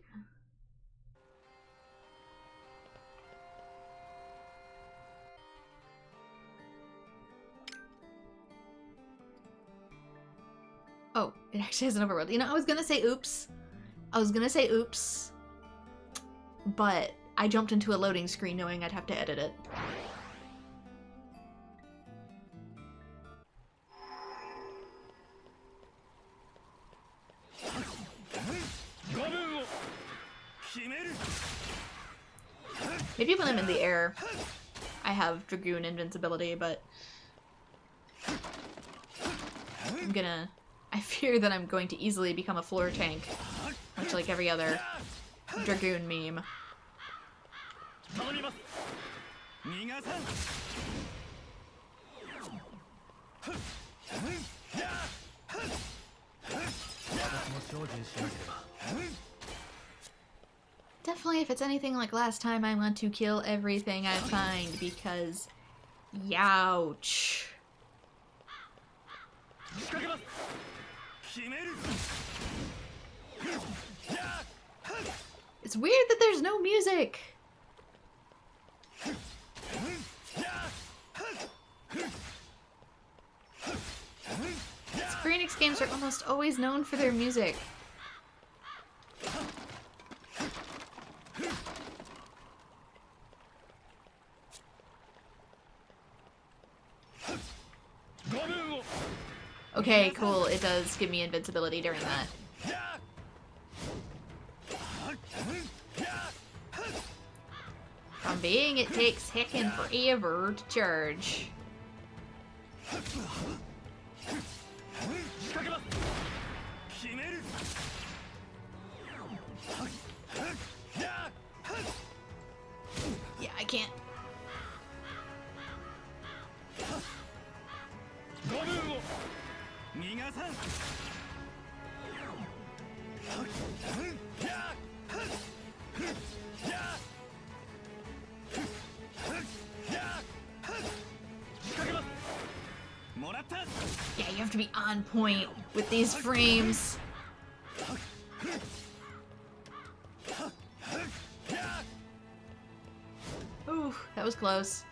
Oh, it actually has an overworld. You know, I was gonna say oops. But I jumped into a loading screen knowing I'd have to edit it. Maybe when I'm in the air, I have Dragoon invincibility, but I fear that I'm going to easily become a floor tank, much like every other Dragoon meme. Definitely, if it's anything like last time, I want to kill everything I find, because... Youch. It's weird that there's no music! Square Enix games are almost always known for their music. Okay, cool. It does give me invincibility during that. From being, it takes heckin' forever to charge. Yeah, I can't. Yeah, you have to be on point with these frames. Ooh, that was close.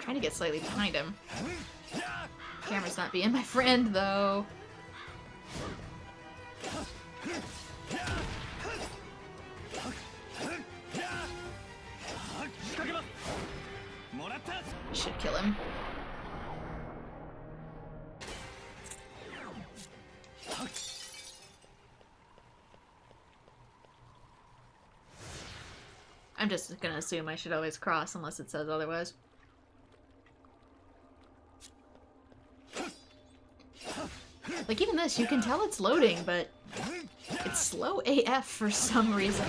Trying to get slightly behind him. Camera's not being my friend, though. Should kill him. I'm just gonna assume I should always cross unless it says otherwise. Like, even this, you can tell it's loading, but it's slow AF for some reason.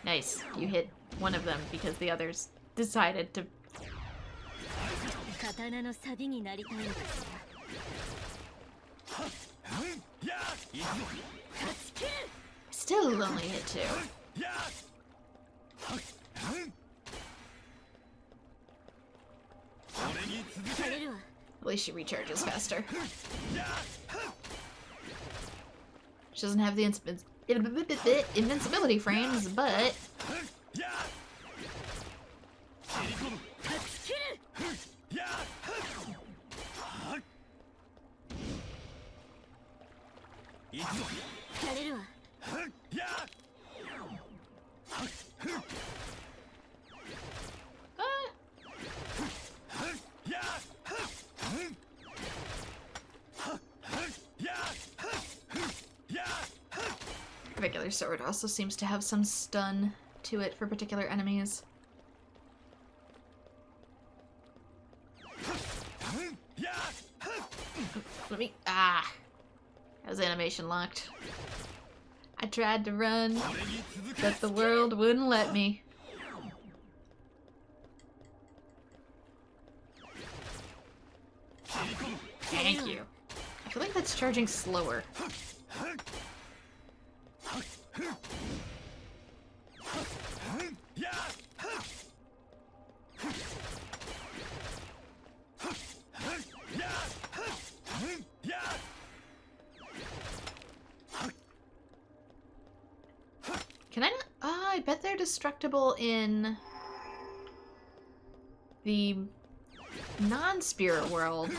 Nice. You hit one of them because the others decided to... Still only hit two. At least she recharges faster. She doesn't have the invincibility frames, but... Regular sword also seems to have some stun to it for particular enemies. Let me... Ah! That was animation locked. I tried to run, but the world wouldn't let me. Thank you. I feel like that's charging slower. Can I not? Oh, I bet they're destructible in the non-spirit world.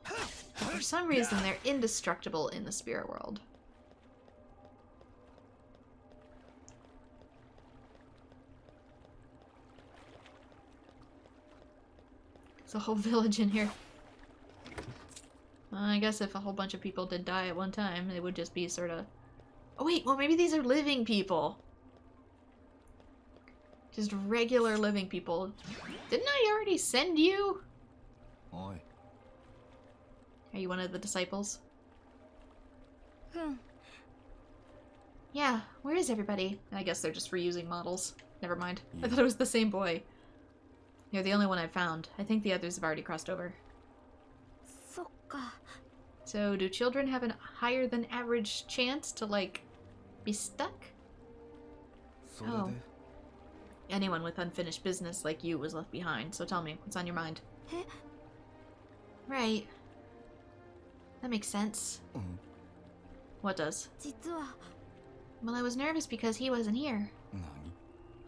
But for some reason, they're indestructible in the spirit world. There's a whole village in here. Well, I guess if a whole bunch of people did die at one time, it would just be sort of... Oh wait, well maybe these are living people. Just regular living people. Didn't I already send you? Oi. Are you one of the disciples? Yeah, where is everybody? I guess they're just reusing models. Never mind. I thought it was the same boy. You're the only one I've found. I think the others have already crossed over. So, do children have a higher than average chance to, like, be stuck? Oh. Anyone with unfinished business like you was left behind, so tell me, what's on your mind? Right. That makes sense. What does? Well, I was nervous because he wasn't here.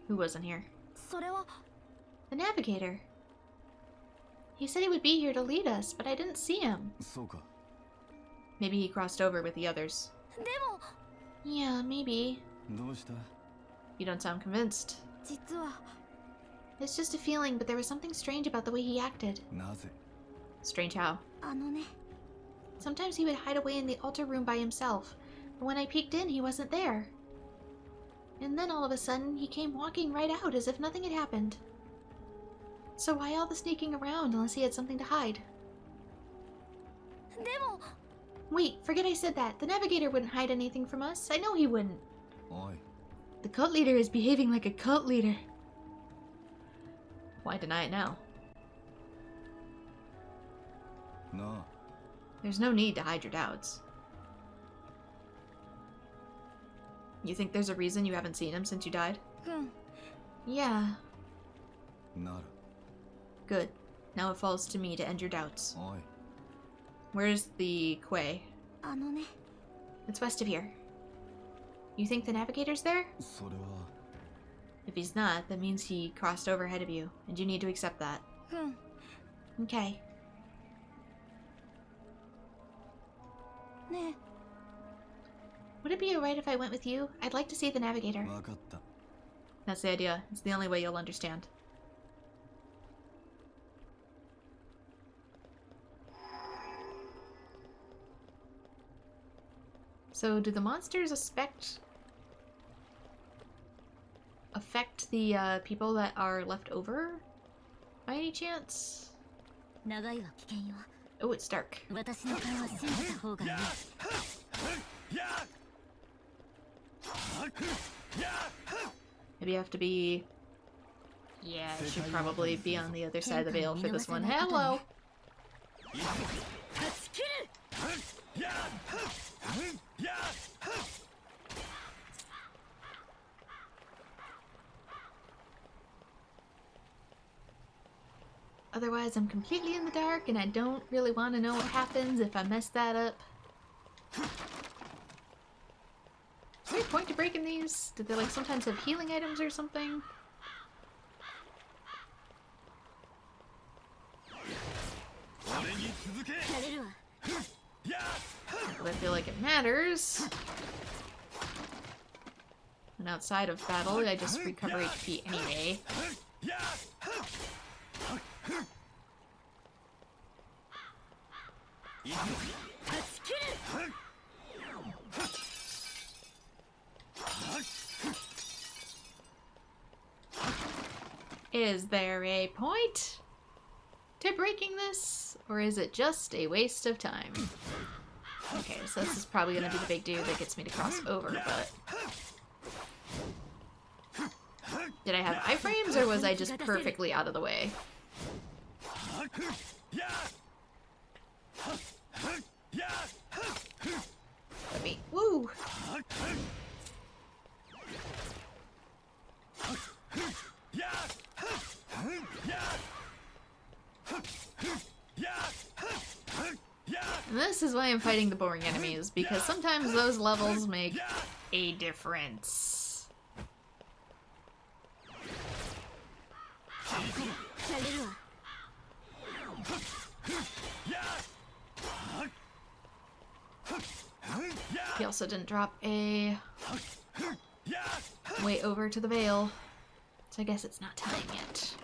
Who wasn't here? The navigator. He said he would be here to lead us, but I didn't see him. Maybe he crossed over with the others. Yeah, maybe. You don't sound convinced. It's just a feeling, but there was something strange about the way he acted. Strange how? Sometimes he would hide away in the altar room by himself, but when I peeked in, he wasn't there. And then all of a sudden, he came walking right out as if nothing had happened. So why all the sneaking around unless he had something to hide? Wait, forget I said that. The navigator wouldn't hide anything from us. I know he wouldn't. The cult leader is behaving like a cult leader. Why deny it now? No. There's no need to hide your doubts. You think there's a reason you haven't seen him since you died? Yeah. Good. Now it falls to me to end your doubts. Where's the quay? It's west of here. You think the navigator's there? If he's not, that means he crossed over ahead of you, and you need to accept that. Okay. ね Would it be alright if I went with you? I'd like to see the navigator. 分かった That's the idea. It's the only way you'll understand. So, do the monsters affect the people that are left over? By any chance? 長いは危険よ Oh, it's dark. 私の顔は信じた方がいい Maybe you have to be... Yeah, I should probably be on the other side of the veil for this one. Hello! Otherwise, I'm completely in the dark, and I don't really want to know what happens if I mess that up. Is there a point to breaking these? Did they, like, sometimes have healing items or something? But I feel like it matters. And outside of battle, I just recover HP anyway. Is there a point to breaking this? Or is it just a waste of time? Okay, so this is probably gonna be the big dude that gets me to cross over, but... Did I have iframes, or was I just perfectly out of the way? Let me... Woo! And this is why I'm fighting the boring enemies, because sometimes those levels make a difference. He also didn't drop a way over to the veil, so I guess it's not time yet.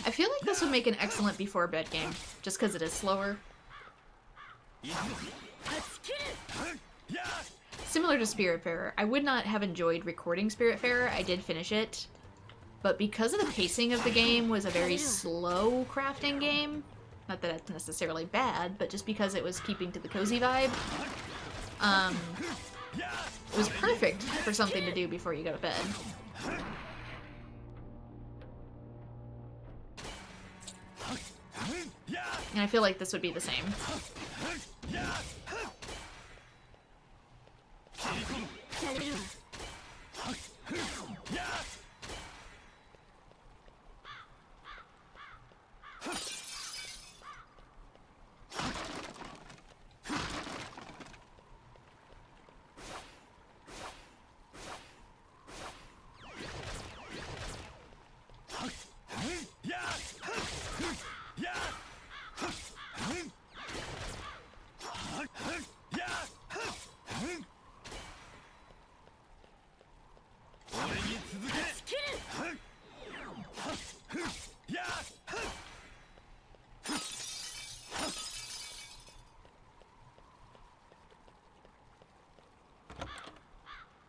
I feel like this would make an excellent before bed game, just because it is slower. Similar to Spiritfarer, I would not have enjoyed recording Spiritfarer. I did finish it, but because of the pacing of the game was a very slow crafting game, not that it's necessarily bad, but just because it was keeping to the cozy vibe, it was perfect for something to do before you go to bed. And I feel like this would be the same.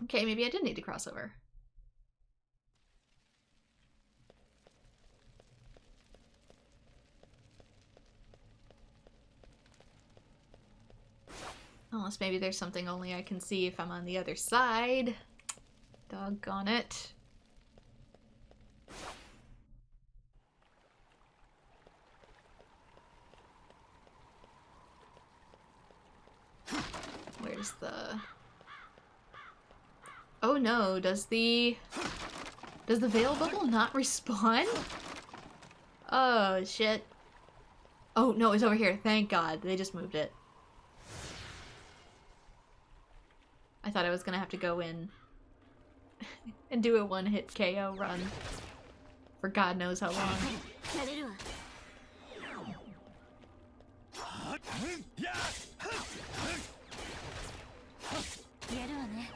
Okay, maybe I did need to cross over. Unless maybe there's something only I can see if I'm on the other side. Doggone it. Where's the... Oh no, does the veil bubble not respawn? Oh shit. Oh no, it's over here. Thank God. They just moved it. I thought I was gonna have to go in and do a one-hit KO run. for God knows how long. やれるわ。やるわね。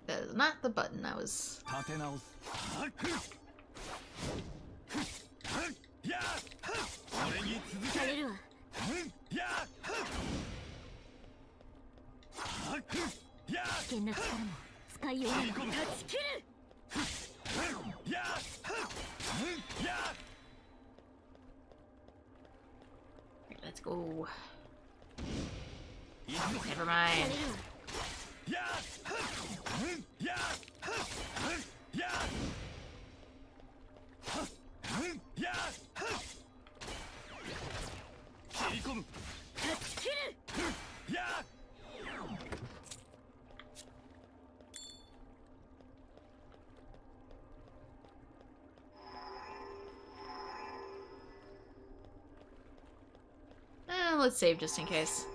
That is not the button I was... 立て直す。俺に続やれるわ。危険な力も使いようがない。断ち切る。 Let's go. Never mind. Let's save just in case.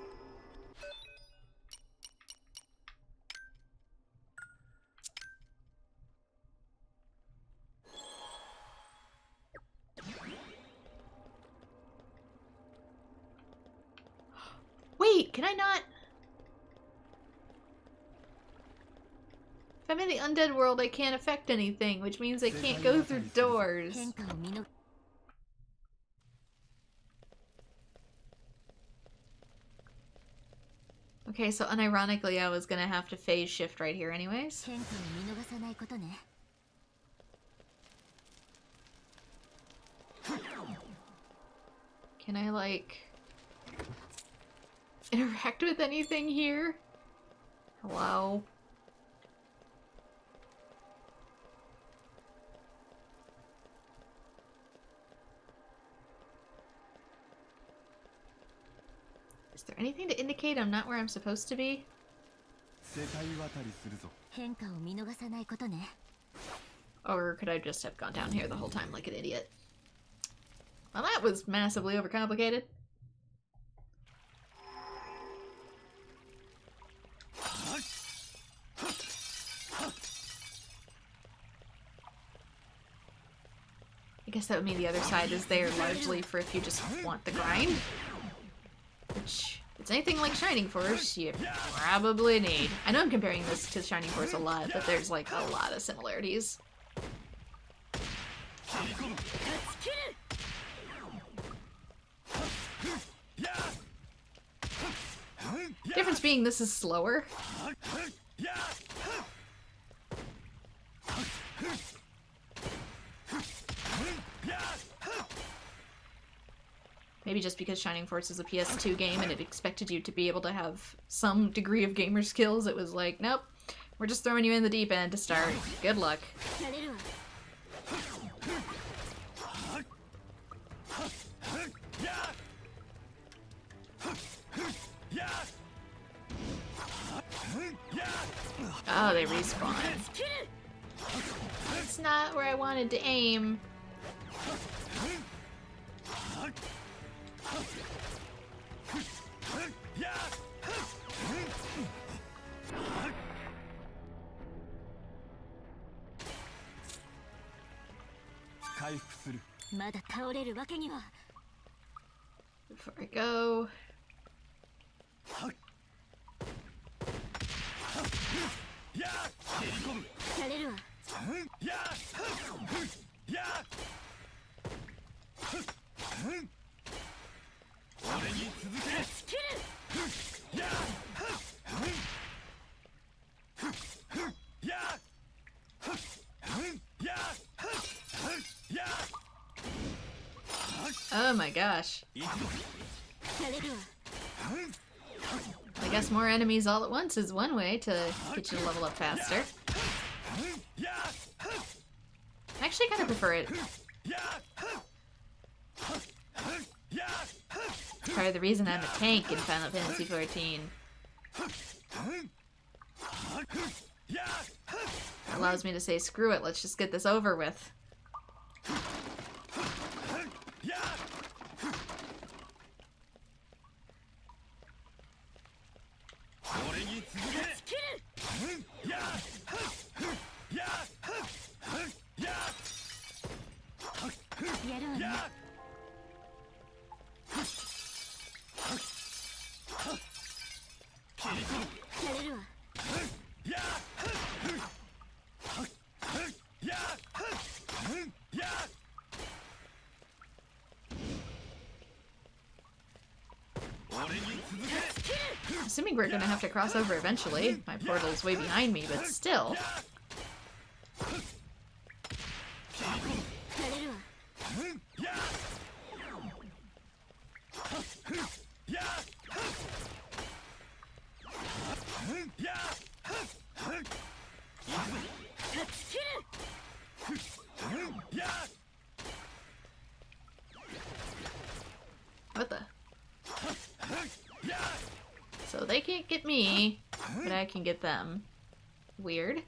Wait, can I not? If I'm in the undead world, I can't affect anything, which means I can't go through doors. Okay, so unironically, I was gonna have to phase shift right here anyways. Can I, like, interact with anything here? Hello? Is there anything to indicate I'm not where I'm supposed to be? Or could I just have gone down here the whole time like an idiot? Well, that was massively overcomplicated. I guess that would mean the other side is there largely for if you just want the grind. Which, if it's anything like Shining Force, you probably need. I know I'm comparing this to Shining Force a lot, but there's like a lot of similarities. Difference being this is slower. Maybe just because Shining Force is a PS2 game and it expected you to be able to have some degree of gamer skills, it was like, nope, we're just throwing you in the deep end to start. Good luck. Oh, they respawn. That's not where I wanted to aim. Before I go. Oh my gosh. I guess more enemies all at once is one way to get you to level up faster. I actually kind of prefer it. It's part of the reason I'm a tank in Final Fantasy XIV. It allows me to say, screw it, let's just get this over with. Assuming we're gonna have to cross over eventually. My portal's way behind me, but still. What the? So they can't get me, but I can get them. Weird.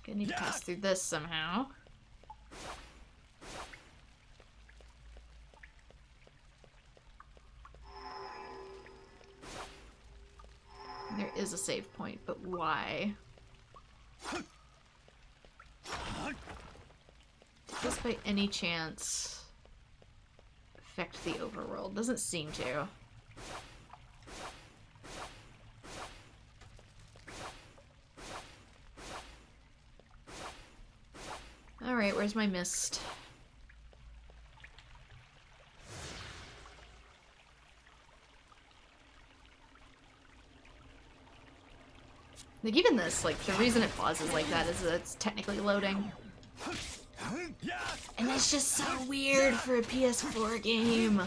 Gonna need to pass through this somehow. There is a save point, but why? Does this by any chance affect the overworld? Doesn't seem to. Alright, where's my mist? Like, even this, like, the reason it pauses like that is that it's technically loading. And that's just so weird for a PS4 game.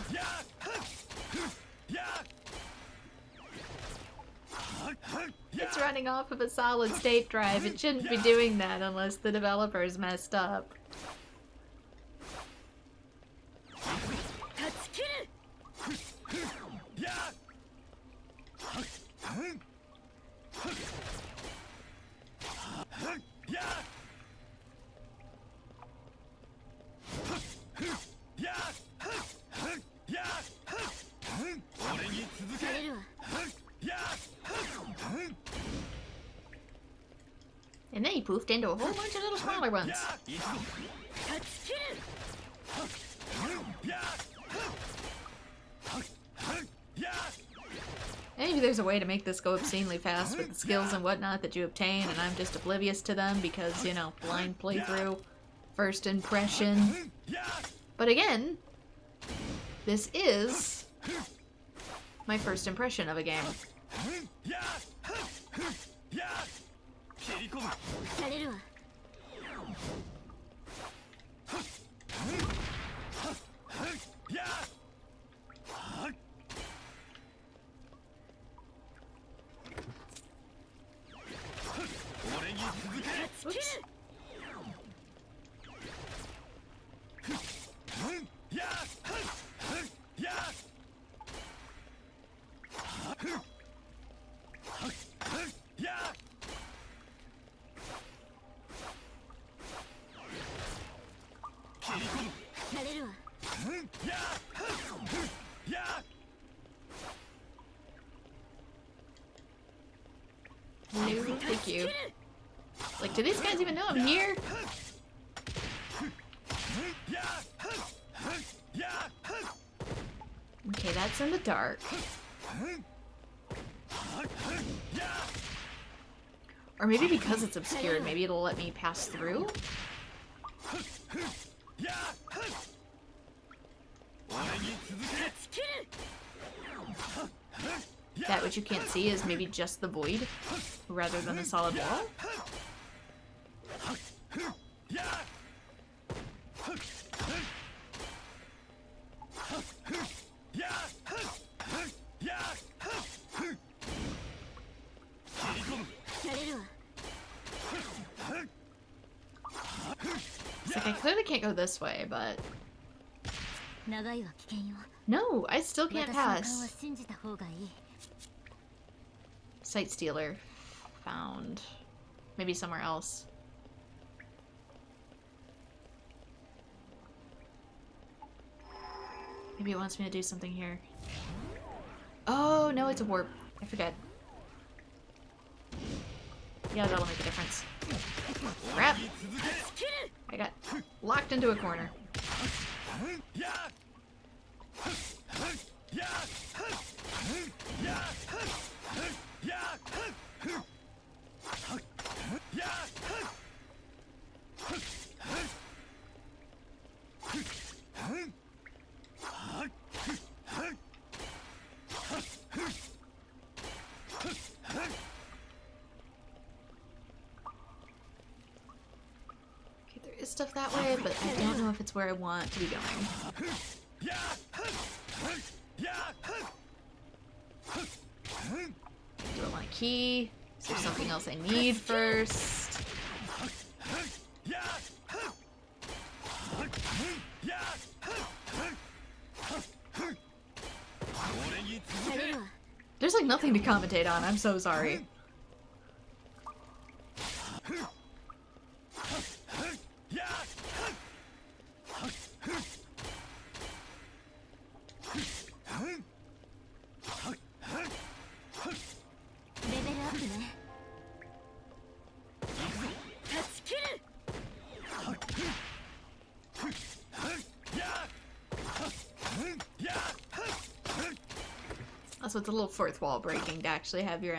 It's running off of a solid state drive. It shouldn't be doing that unless the developer's messed up. And then he poofed into a whole bunch of little smaller ones. Maybe there's a way to make this go obscenely fast with the skills and whatnot that you obtain, and I'm just oblivious to them because, you know, blind playthrough, first impression. But again, this is my first impression of a game. Oops. No, thank you. Like, do these guys even know I'm here? Okay, that's in the dark. Or maybe because it's obscured, maybe it'll let me pass through? That which you can't see is maybe just the void, rather than a solid wall? It's like I clearly can't go this way, but... 長いは危険よ。 No, I still can't 私の勘は pass. 信じた方がいい。 Sight stealer found. Maybe somewhere else. Maybe it wants me to do something here. Oh, no, it's a warp. I forget. Yeah, that'll make a difference. Crap! I got locked into a corner. Okay, there is stuff that way, but I don't know if it's where I want to be going. Do I want a key? Is there something else I need first? There's like nothing to commentate on, I'm so sorry. Also, it's a little fourth wall breaking to actually have your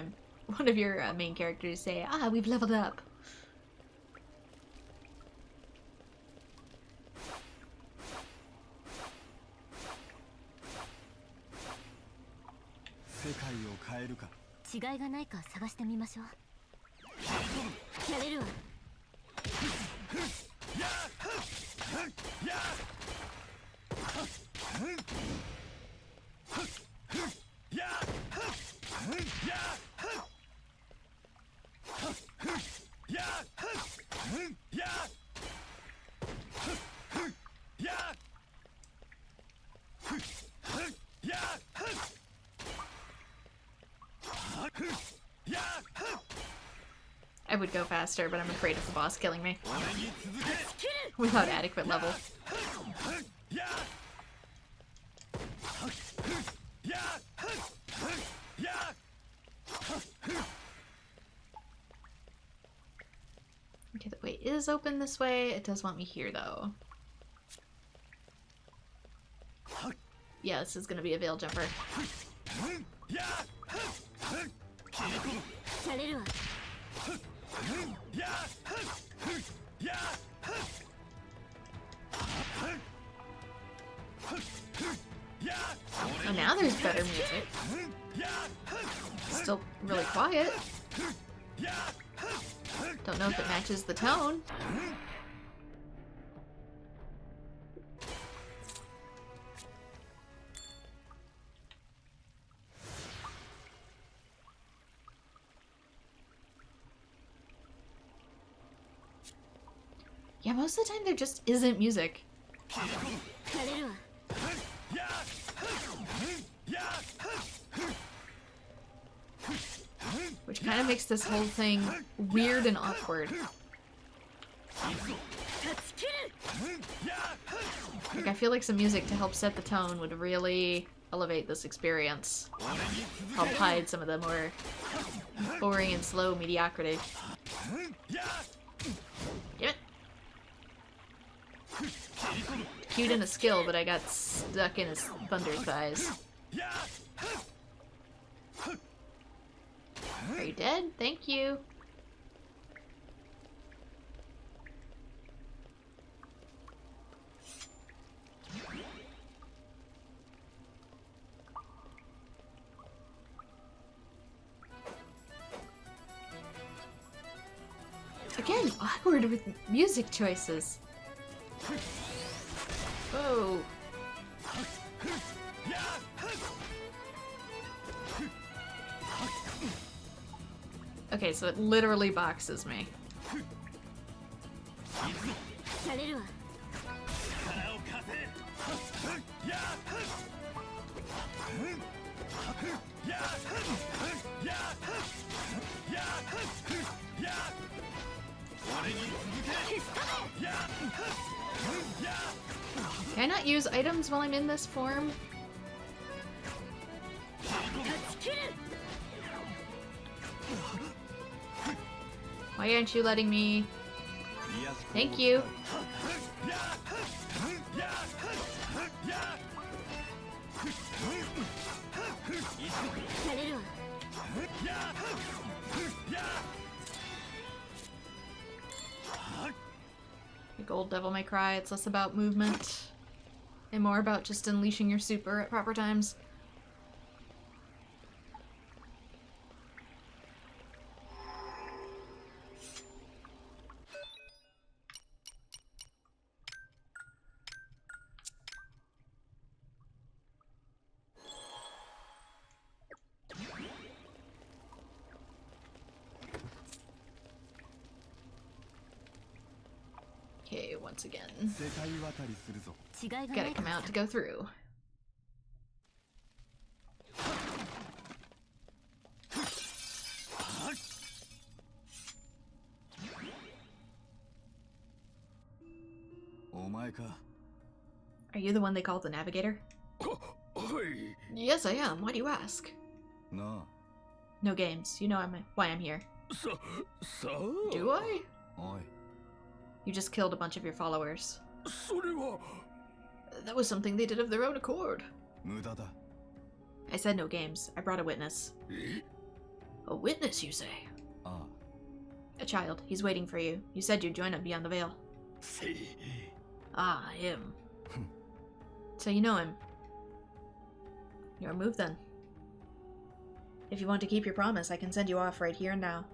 one of your main characters say, "Ah, we've leveled up."世界を変えるか。違いがないか探してみましょう。やれるわ。 I would go faster, but I'm afraid of the boss killing me without adequate level. Okay, the way is open this way. It does want me here, though. Yeah, this is gonna be a veil jumper. やれるわ。 Oh, now there's better music. Still really quiet. Don't know if it matches the tone. Yeah, most of the time there just isn't music. Which kind of makes this whole thing weird and awkward. Like, I feel like some music to help set the tone would really elevate this experience. Help hide some of the more boring and slow mediocrity. Damn it! Cute in a skill, but I got stuck in his thunder thighs. Are you dead? Thank you. Again, awkward with music choices. Whoa. Okay, so it literally boxes me. Can I not use items while I'm in this form? Why aren't you letting me? Thank you. Like old Devil May Cry, it's less about movement and more about just unleashing your super at proper times. Okay, once again. Gotta come out to go through. Are you the one they call the Navigator? Yes, I am. Why do you ask? No. No games. You know why I'm here. Do I? You just killed a bunch of your followers. That was something they did of their own accord. I said no games. I brought a witness. A witness, you say? A child. He's waiting for you. You said you'd join him beyond the veil. Ah, him. So you know him. Your move then. If you want to keep your promise, I can send you off right here and now.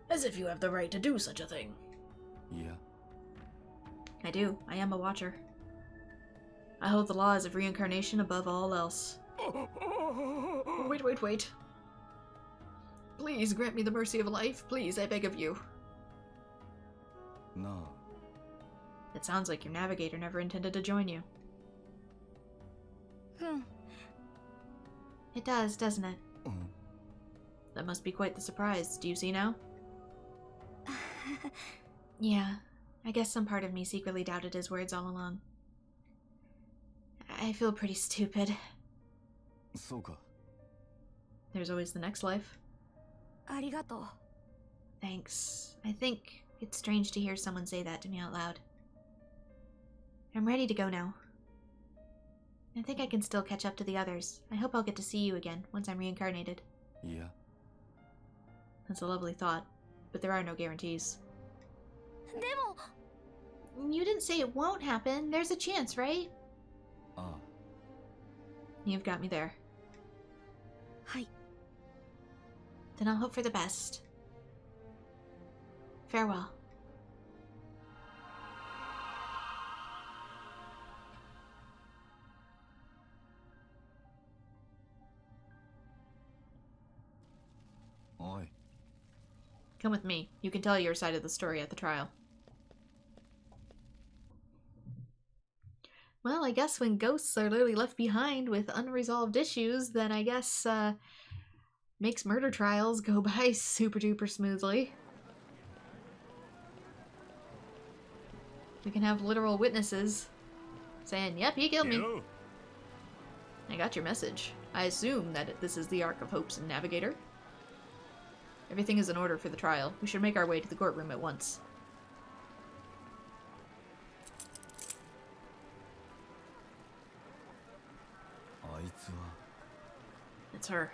As if you have the right to do such a thing. Yeah. I do. I am a watcher. I hold the laws of reincarnation above all else. Wait. Please grant me the mercy of life. Please, I beg of you. No. It sounds like your navigator never intended to join you. It does, doesn't it? That must be quite the surprise. Do you see now? Yeah, I guess some part of me secretly doubted his words all along. I feel pretty stupid. There's always the next life. Arigato. Thanks. I think it's strange to hear someone say that to me out loud. I'm ready to go now. I think I can still catch up to the others. I hope I'll get to see you again once I'm reincarnated. Yeah. That's a lovely thought, but there are no guarantees. You didn't say it won't happen. There's a chance, right? You've got me there. Hi. Then I'll hope for the best. Farewell. Oi. Come with me. You can tell your side of the story at the trial. Well, I guess when ghosts are literally left behind with unresolved issues, then I guess, makes murder trials go by super duper smoothly. We can have literal witnesses saying, yep, he killed me. I got your message. I assume that this is the Ark of Hope's Navigator. Everything is in order for the trial. We should make our way to the courtroom at once. It's her.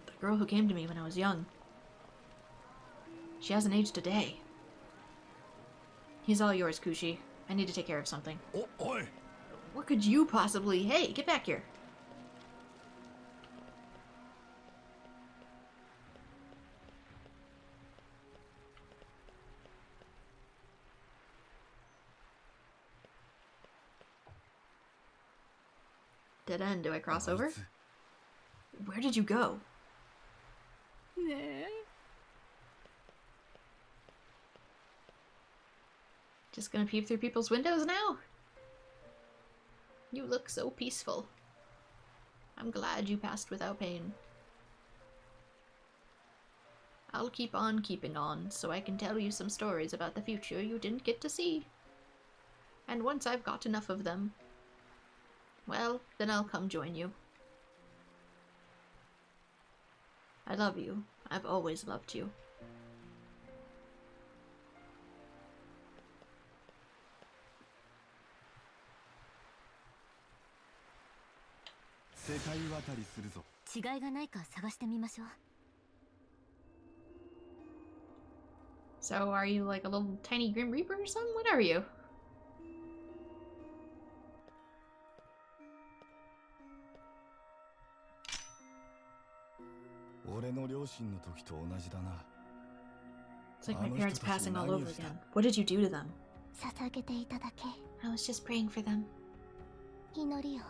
The girl who came to me when I was young. She hasn't aged a day. He's all yours, Kushi. I need to take care of something. Oi. What could you possibly... Hey, get back here. Dead end. Do I cross over? Where did you go? ねえ Just gonna peep through people's windows now? You look so peaceful. I'm glad you passed without pain. I'll keep on keeping on, so I can tell you some stories about the future you didn't get to see. And once I've got enough of them, well, then I'll come join you. I love you. I've always loved you.違いがないか探してみましょう So are you like a little tiny Grim Reaper or something? What are you? It's like my parents passing all over again. What did you do to them? 捧げていただけ I was just praying for them. 祈りを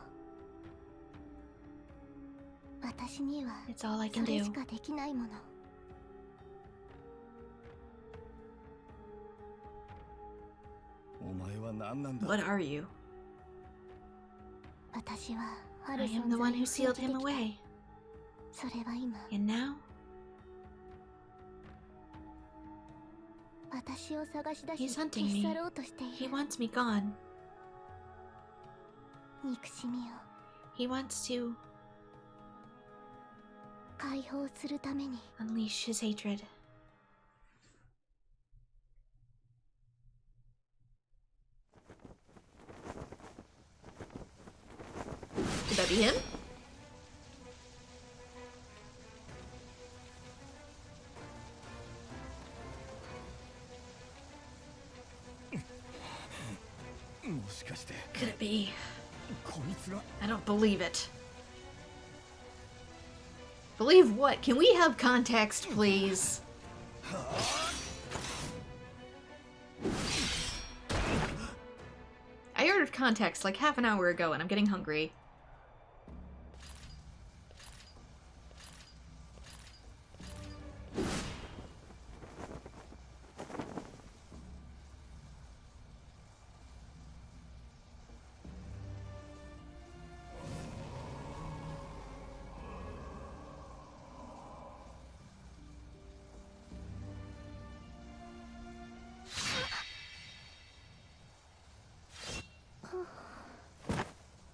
私には It's all I そ can れ do. しかできないもの What are you? 私はあ I る am 存 the one 在を who 信 sealed じて him きた away. それは今 And now? 私を探し出し He's 消 hunting し me. 去ろうとしてい He る wants me gone. 憎しみを He wants to 解放するために unleash his hatred. Could that be him? Could it be? I don't believe it. Believe what? Can we have context, please? I ordered context like half an hour ago and I'm getting hungry.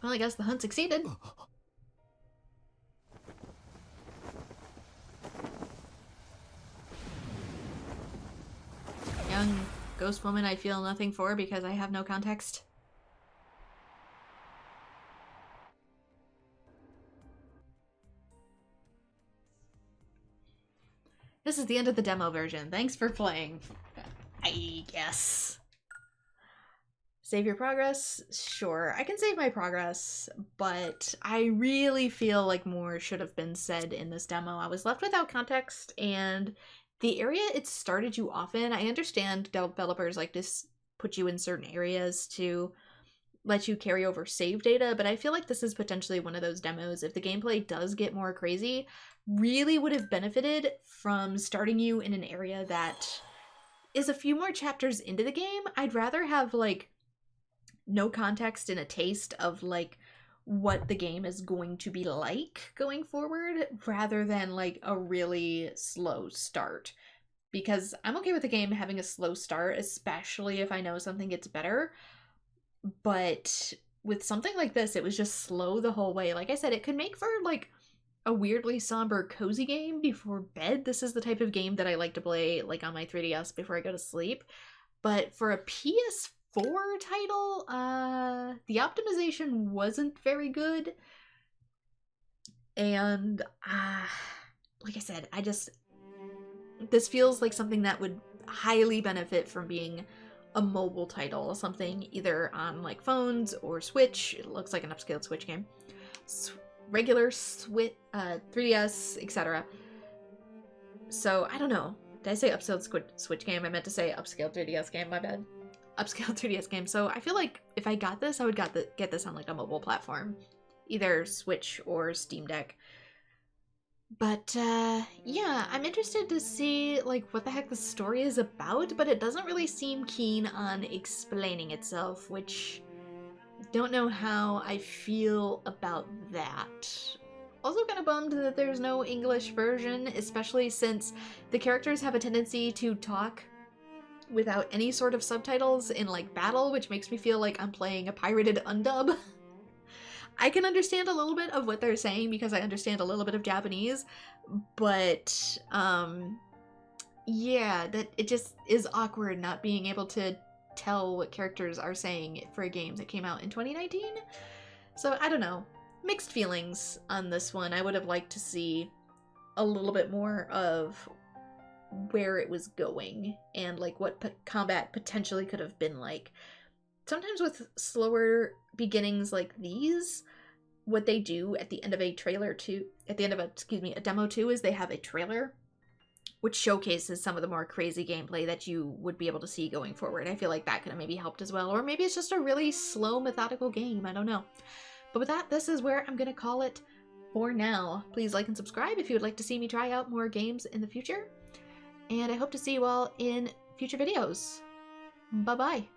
Well, I guess the hunt succeeded. Young ghost woman I feel nothing for because I have no context. This is the end of the demo version. Thanks for playing. I guess. Save your progress? Sure, I can save my progress, but I really feel like more should have been said in this demo. I was left without context, and the area it started you off in, I understand developers like to put you in certain areas to let you carry over save data, but I feel like this is potentially one of those demos, if the gameplay does get more crazy, really would have benefited from starting you in an area that is a few more chapters into the game. I'd rather have, like, no context and a taste of, like, what the game is going to be like going forward, rather than, like, a really slow start. Because I'm okay with the game having a slow start, especially if I know something gets better. But with something like this, it was just slow the whole way. Like I said, it could make for, like, a weirdly somber, cozy game before bed. This is the type of game that I like to play, like, on my 3DS before I go to sleep. But for a PS4 title, the optimization wasn't very good. And, like I said, this feels like something that would highly benefit from being a mobile title, something either on, like, phones or Switch. It looks like an upscaled Switch game. Regular Switch, 3DS, etc. So, I don't know. Did I say upscaled Switch game? I meant to say upscaled 3DS game, my bad. Upscaled 3DS game. So I feel like if I got this, I would get this on, like, a mobile platform. Either Switch or Steam Deck. But yeah, I'm interested to see like what the heck the story is about, but it doesn't really seem keen on explaining itself, which don't know how I feel about that. Also kind of bummed that there's no English version, especially since the characters have a tendency to talk without any sort of subtitles in like battle, which makes me feel like I'm playing a pirated undub. I can understand a little bit of what they're saying because I understand a little bit of Japanese, but yeah, that it just is awkward not being able to tell what characters are saying for a game that came out in 2019. So I don't know. Mixed feelings on this one. I would have liked to see a little bit more of where it was going and like what combat potentially could have been like. Sometimes with slower beginnings like these, what they do at the end of a trailer too, at the end of a demo too, is they have a trailer which showcases some of the more crazy gameplay that you would be able to see going forward. I feel like that could have maybe helped as well, or maybe it's just a really slow, methodical game. I don't know. But with that, this is where I'm gonna call it for now. Please like and subscribe if you would like to see me try out more games in the future, and I hope to see you all in future videos. Bye-bye.